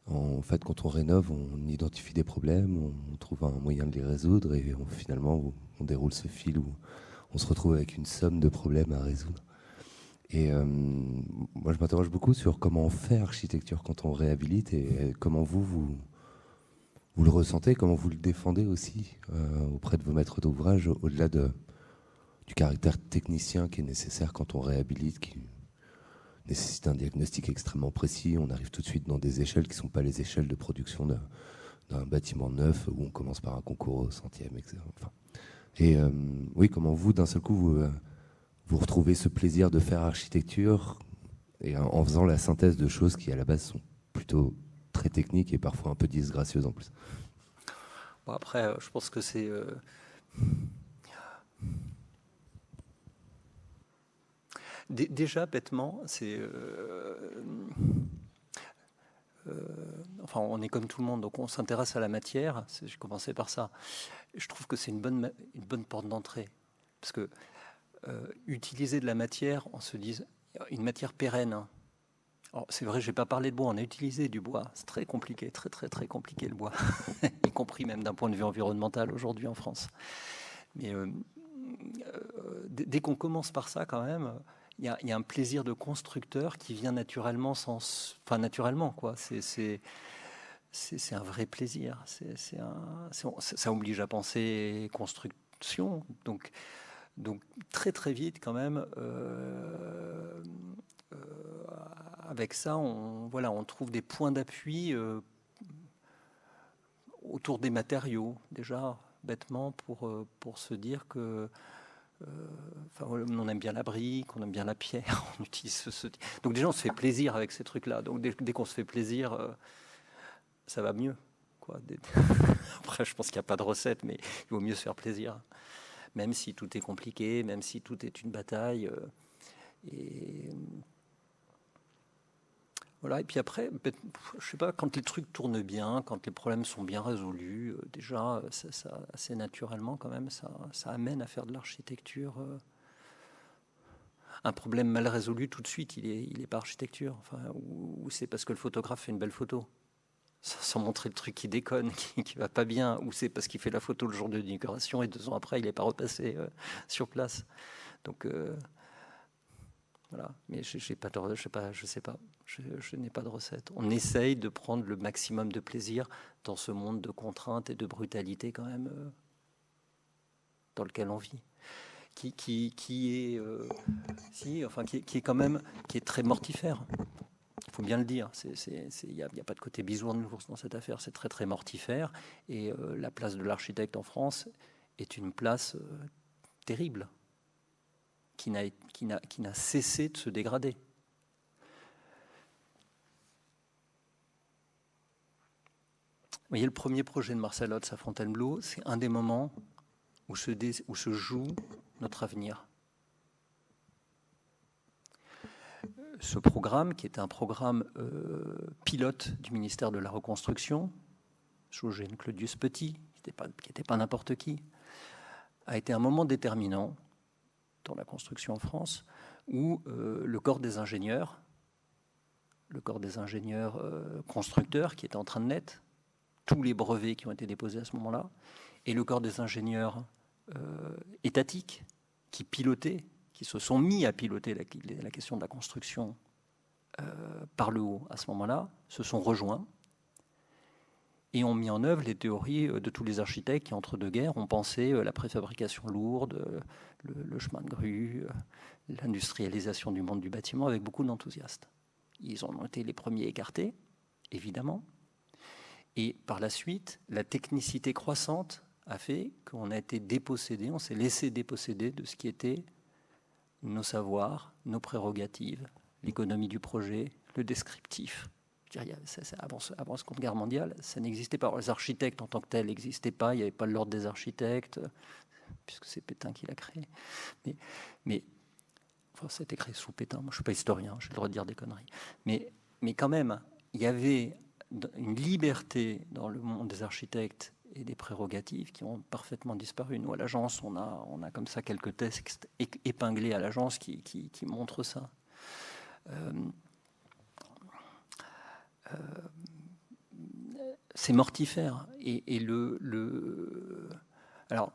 en fait, quand on rénove, on identifie des problèmes, on trouve un moyen de les résoudre et finalement on déroule ce fil où on se retrouve avec une somme de problèmes à résoudre. Et moi, je m'interroge beaucoup sur comment on fait architecture quand on réhabilite et comment vous le ressentez, comment vous le défendez aussi auprès de vos maîtres d'ouvrage, au-delà du caractère technicien qui est nécessaire quand on réhabilite, qui nécessite un diagnostic extrêmement précis. On arrive tout de suite dans des échelles qui ne sont pas les échelles de production d'un bâtiment neuf où on commence par un concours au centième, etc. Enfin, et oui, comment vous, d'un seul coup, vous retrouvez ce plaisir de faire architecture et en faisant la synthèse de choses qui, à la base, sont plutôt très techniques et parfois un peu disgracieuses en plus. Bon, après, je pense que c'est... Déjà, bêtement, c'est... enfin, on est comme tout le monde, donc on s'intéresse à la matière. J'ai commencé par ça. Je trouve que c'est une bonne porte d'entrée. Parce que utiliser de la matière, on se dit, une matière pérenne. Hein. Alors, c'est vrai, je n'ai pas parlé de bois, on a utilisé du bois. C'est très compliqué, très compliqué le bois, y compris même d'un point de vue environnemental aujourd'hui en France. Mais dès qu'on commence par ça, quand même, il y a un plaisir de constructeur qui vient naturellement, naturellement, quoi. C'est un vrai plaisir. Ça oblige à penser construction. Donc très vite, quand même, avec ça, on trouve des points d'appui autour des matériaux, déjà, bêtement, pour se dire que on aime bien la brique, on aime bien la pierre, on utilise donc déjà on se fait plaisir avec ces trucs-là. Donc dès qu'on se fait plaisir, ça va mieux, quoi. Après, je pense qu'il n'y a pas de recette, mais il vaut mieux se faire plaisir, même si tout est compliqué, même si tout est une bataille. Et voilà. Et puis après, je sais pas, quand les trucs tournent bien, quand les problèmes sont bien résolus, déjà, ça assez naturellement, quand même, ça amène à faire de l'architecture. Un problème mal résolu, tout de suite, il est pas architecture. Enfin, ou c'est parce que le photographe fait une belle photo, sans montrer le truc qui déconne, qui va pas bien, ou c'est parce qu'il fait la photo le jour de l'inauguration et 2 ans après, il n'est pas repassé sur place. Donc voilà. Mais je sais pas, je n'ai pas de recette. On essaye de prendre le maximum de plaisir dans ce monde de contraintes et de brutalité, quand même, dans lequel on vit. Qui est quand même, qui est très mortifère. Il faut bien le dire. Il n'y a pas de côté bisounours dans cette affaire. C'est très mortifère. Et la place de l'architecte en France est une place terrible, qui n'a cessé de se dégrader. Vous voyez, le premier projet de Marcel Hotz à Fontainebleau, c'est un des moments où se joue notre avenir. Ce programme, qui était un programme pilote du ministère de la Reconstruction, sous Eugène Claudius Petit, qui n'était pas n'importe qui, a été un moment déterminant dans la construction en France, où le corps des ingénieurs constructeurs qui était en train de naître, tous les brevets qui ont été déposés à ce moment-là, et le corps des ingénieurs étatiques qui pilotaient, qui se sont mis à piloter la question de la construction par le haut à ce moment-là, se sont rejoints et ont mis en œuvre les théories de tous les architectes qui, entre deux guerres, ont pensé la préfabrication lourde, le chemin de grue, l'industrialisation du monde du bâtiment avec beaucoup d'enthousiasme. Ils en ont été les premiers écartés, évidemment. Et par la suite, la technicité croissante a fait qu'on a été dépossédé, on s'est laissé déposséder de ce qui était nos savoirs, nos prérogatives, l'économie du projet, le descriptif. Avant la Seconde Guerre mondiale, ça n'existait pas. Les architectes en tant que tels n'existaient pas, il n'y avait pas l'ordre des architectes, puisque c'est Pétain qui l'a créé. Mais Enfin, c'est écrit sous Pétain. Moi, je ne suis pas historien, j'ai le droit de dire des conneries. Mais quand même, il y avait une liberté dans le monde des architectes et des prérogatives qui ont parfaitement disparu. Nous, à l'agence, on a comme ça quelques textes épinglés à l'agence qui montrent ça. C'est mortifère. Alors,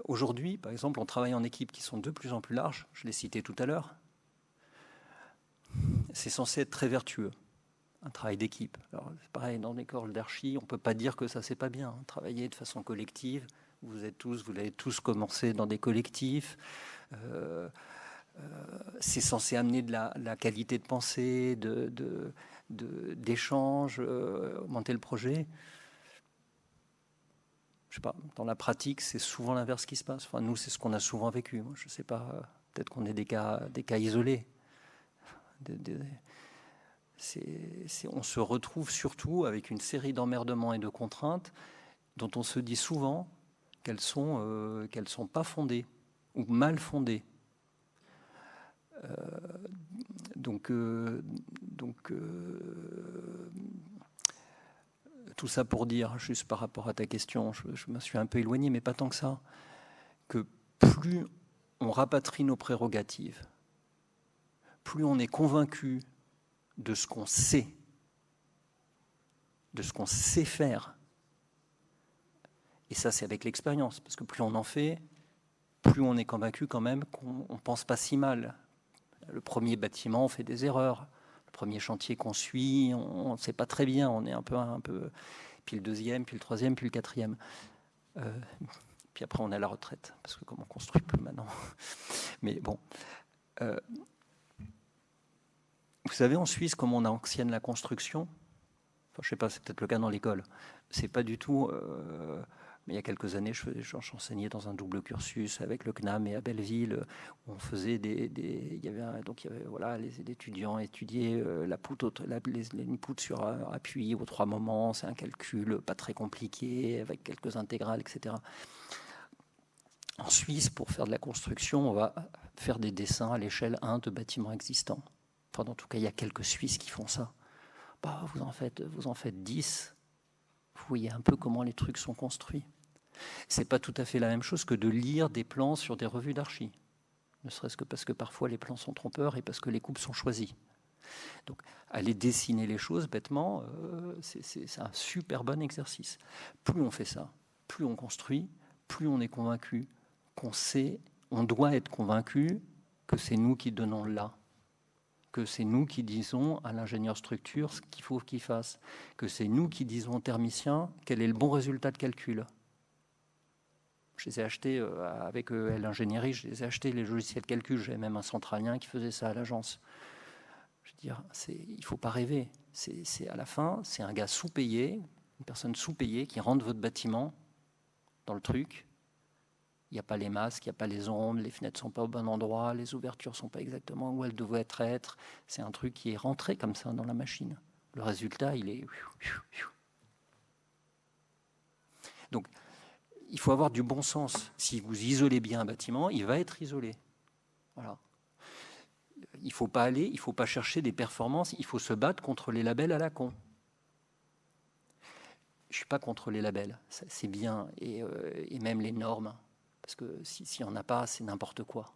aujourd'hui, par exemple, on travaille en équipes qui sont de plus en plus larges. Je l'ai cité tout à l'heure. C'est censé être très vertueux, un travail d'équipe. Alors, c'est pareil, dans l'école d'archi, on ne peut pas dire que ça, c'est pas bien. Travailler de façon collective, vous avez tous commencé dans des collectifs. C'est censé amener de la qualité de pensée, d'échange, augmenter le projet. Je sais pas, dans la pratique, c'est souvent l'inverse qui se passe. Enfin, nous, c'est ce qu'on a souvent vécu. Moi, je ne sais pas, peut-être qu'on est des cas isolés. On se retrouve surtout avec une série d'emmerdements et de contraintes dont on se dit souvent qu'elles sont pas fondées ou mal fondées. Tout ça pour dire, juste par rapport à ta question, je me suis un peu éloigné, mais pas tant que ça, que plus on rapatrie nos prérogatives, plus on est convaincu de ce qu'on sait, faire. Et ça, c'est avec l'expérience, parce que plus on en fait, plus on est convaincu quand même qu'on ne pense pas si mal. Le premier bâtiment, on fait des erreurs. Le premier chantier qu'on suit, on ne sait pas très bien. On est un peu. Puis le deuxième, puis le troisième, puis le quatrième. Puis après, on est à la retraite, parce que comme on ne construit plus maintenant. Mais bon. Vous savez, en Suisse, comme on ancienne la construction, enfin, je ne sais pas, c'est peut-être le cas dans l'école. C'est pas du tout. Mais il y a quelques années, j'enseignais dans un double cursus avec le CNAM et à Belleville, où on faisait voilà, les étudiants étudiaient une poutre sur appui aux 3 moments. C'est un calcul pas très compliqué, avec quelques intégrales, etc. En Suisse, pour faire de la construction, on va faire des dessins à l'échelle 1 de bâtiments existants. Enfin, en tout cas, il y a quelques Suisses qui font ça. Bah, vous en faites 10. Vous voyez un peu comment les trucs sont construits. C'est pas tout à fait la même chose que de lire des plans sur des revues d'archi. Ne serait-ce que parce que parfois les plans sont trompeurs et parce que les coupes sont choisies. Donc, aller dessiner les choses bêtement, c'est un super bon exercice. Plus on fait ça, plus on construit, plus on est convaincu qu'on sait, on doit être convaincu que c'est nous qui donnons là. Que c'est nous qui disons à l'ingénieur structure ce qu'il faut qu'il fasse, que c'est nous qui disons au thermicien quel est le bon résultat de calcul. Je les ai achetés avec l'ingénierie, je les ai achetés les logiciels de calcul. J'avais même un centralien qui faisait ça à l'agence. Je veux dire, il ne faut pas rêver. C'est à la fin, c'est un gars sous-payé, une personne sous-payée qui rentre votre bâtiment dans le truc. Il n'y a pas les masques, il n'y a pas les ombres, les fenêtres ne sont pas au bon endroit, les ouvertures ne sont pas exactement où elles devraient être. C'est un truc qui est rentré comme ça dans la machine. Le résultat, il est... Donc, il faut avoir du bon sens. Si vous isolez bien un bâtiment, il va être isolé. Voilà. Il ne faut pas chercher des performances, il faut se battre contre les labels à la con. Je ne suis pas contre les labels, c'est bien, et même les normes. Parce que s'il n'y en a pas, c'est n'importe quoi.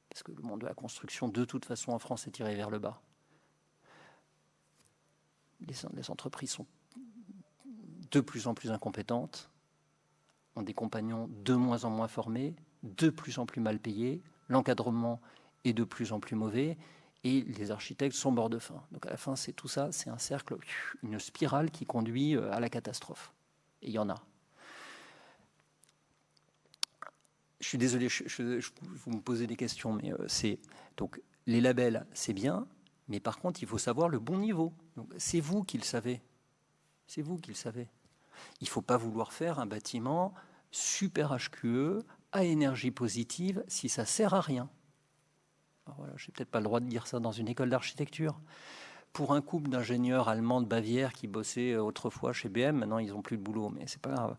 Parce que le monde de la construction, de toute façon, en France, est tiré vers le bas. Les entreprises sont de plus en plus incompétentes, ont des compagnons de moins en moins formés, de plus en plus mal payés, l'encadrement est de plus en plus mauvais, et les architectes sont morts de faim. Donc à la fin, c'est tout ça, c'est un cercle, une spirale qui conduit à la catastrophe. Et il y en a. Je suis désolé, vous me posez des questions, mais donc les labels, c'est bien, mais par contre, il faut savoir le bon niveau. Donc, c'est vous qui le savez. C'est vous qui le savez. Il ne faut pas vouloir faire un bâtiment super HQE, à énergie positive, si ça ne sert à rien. Voilà, je n'ai peut-être pas le droit de dire ça dans une école d'architecture. Pour un couple d'ingénieurs allemands de Bavière qui bossaient autrefois chez BM, maintenant ils n'ont plus de boulot, mais c'est pas grave.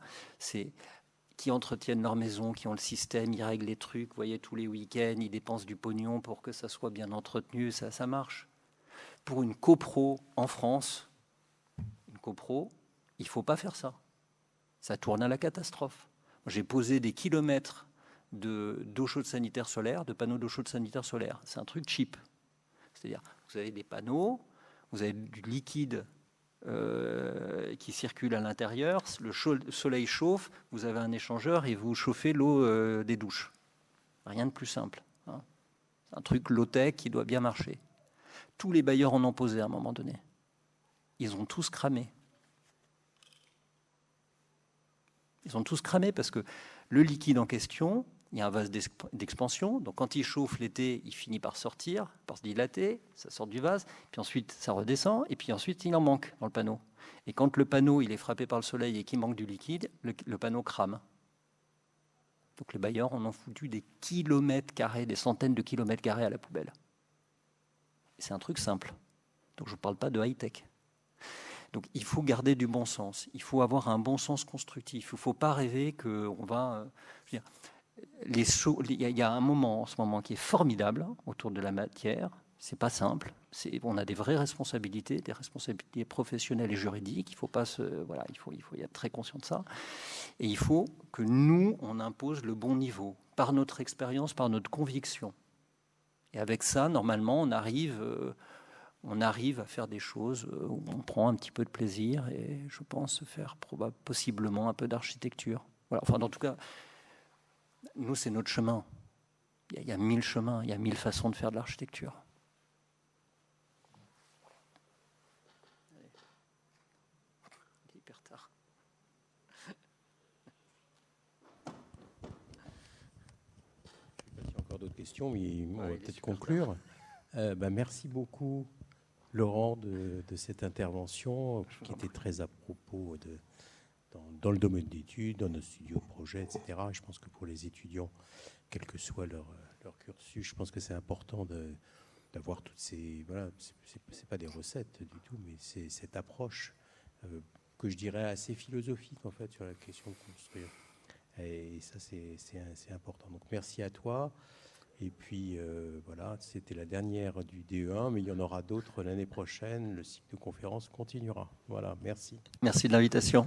qui entretiennent leur maison, qui ont le système, ils règlent les trucs, vous voyez, tous les week-ends, ils dépensent du pognon pour que ça soit bien entretenu, ça marche. Pour une copro en France, une copro, il ne faut pas faire ça. Ça tourne à la catastrophe. J'ai posé des kilomètres d'eau chaude sanitaire solaire, de panneaux d'eau chaude sanitaire solaire. C'est un truc cheap. C'est-à-dire, vous avez des panneaux, vous avez du liquide qui circule à l'intérieur, le soleil chauffe, vous avez un échangeur et vous chauffez l'eau des douches. Rien de plus simple. Hein. C'est un truc low-tech qui doit bien marcher. Tous les bailleurs en ont posé à un moment donné. Ils ont tous cramé. Ils ont tous cramé parce que le liquide en question, il y a un vase d'expansion. Donc quand il chauffe l'été, il finit par sortir, par se dilater, ça sort du vase, puis ensuite ça redescend, et puis ensuite il en manque dans le panneau. Et quand le panneau il est frappé par le soleil et qu'il manque du liquide, le panneau crame. Donc les bailleurs en ont foutu des kilomètres carrés, des centaines de kilomètres carrés à la poubelle. Et c'est un truc simple. Donc je ne parle pas de high-tech. Donc il faut garder du bon sens. Il faut avoir un bon sens constructif. Il ne faut pas rêver qu'on va... il y a un moment en ce moment qui est formidable autour de la matière. C'est pas simple. On a des vraies responsabilités, des responsabilités professionnelles et juridiques. Il faut pas il faut être très conscient de ça. Et il faut que nous, on impose le bon niveau par notre expérience, par notre conviction. Et avec ça, normalement, on arrive à faire des choses où on prend un petit peu de plaisir et je pense faire possiblement un peu d'architecture. Voilà. Enfin, en tout cas, nous, c'est notre chemin. Il y a 1000 chemins, il y a 1000 façons de faire de l'architecture. Il est hyper tard. Je ne sais pas s'il y a encore d'autres questions, mais on va peut-être conclure. Merci beaucoup, Laurent, de cette intervention qui était très à propos dans le domaine d'études, dans nos studios projets, etc. Je pense que pour les étudiants, quel que soit leur cursus, je pense que c'est important d'avoir toutes ces... Voilà, c'est pas des recettes du tout, mais c'est cette approche que je dirais assez philosophique, en fait, sur la question de construire. Et ça, c'est important. Donc, merci à toi. Et puis, voilà, c'était la dernière du DE1, mais il y en aura d'autres l'année prochaine. Le cycle de conférences continuera. Voilà, merci. Merci de l'invitation.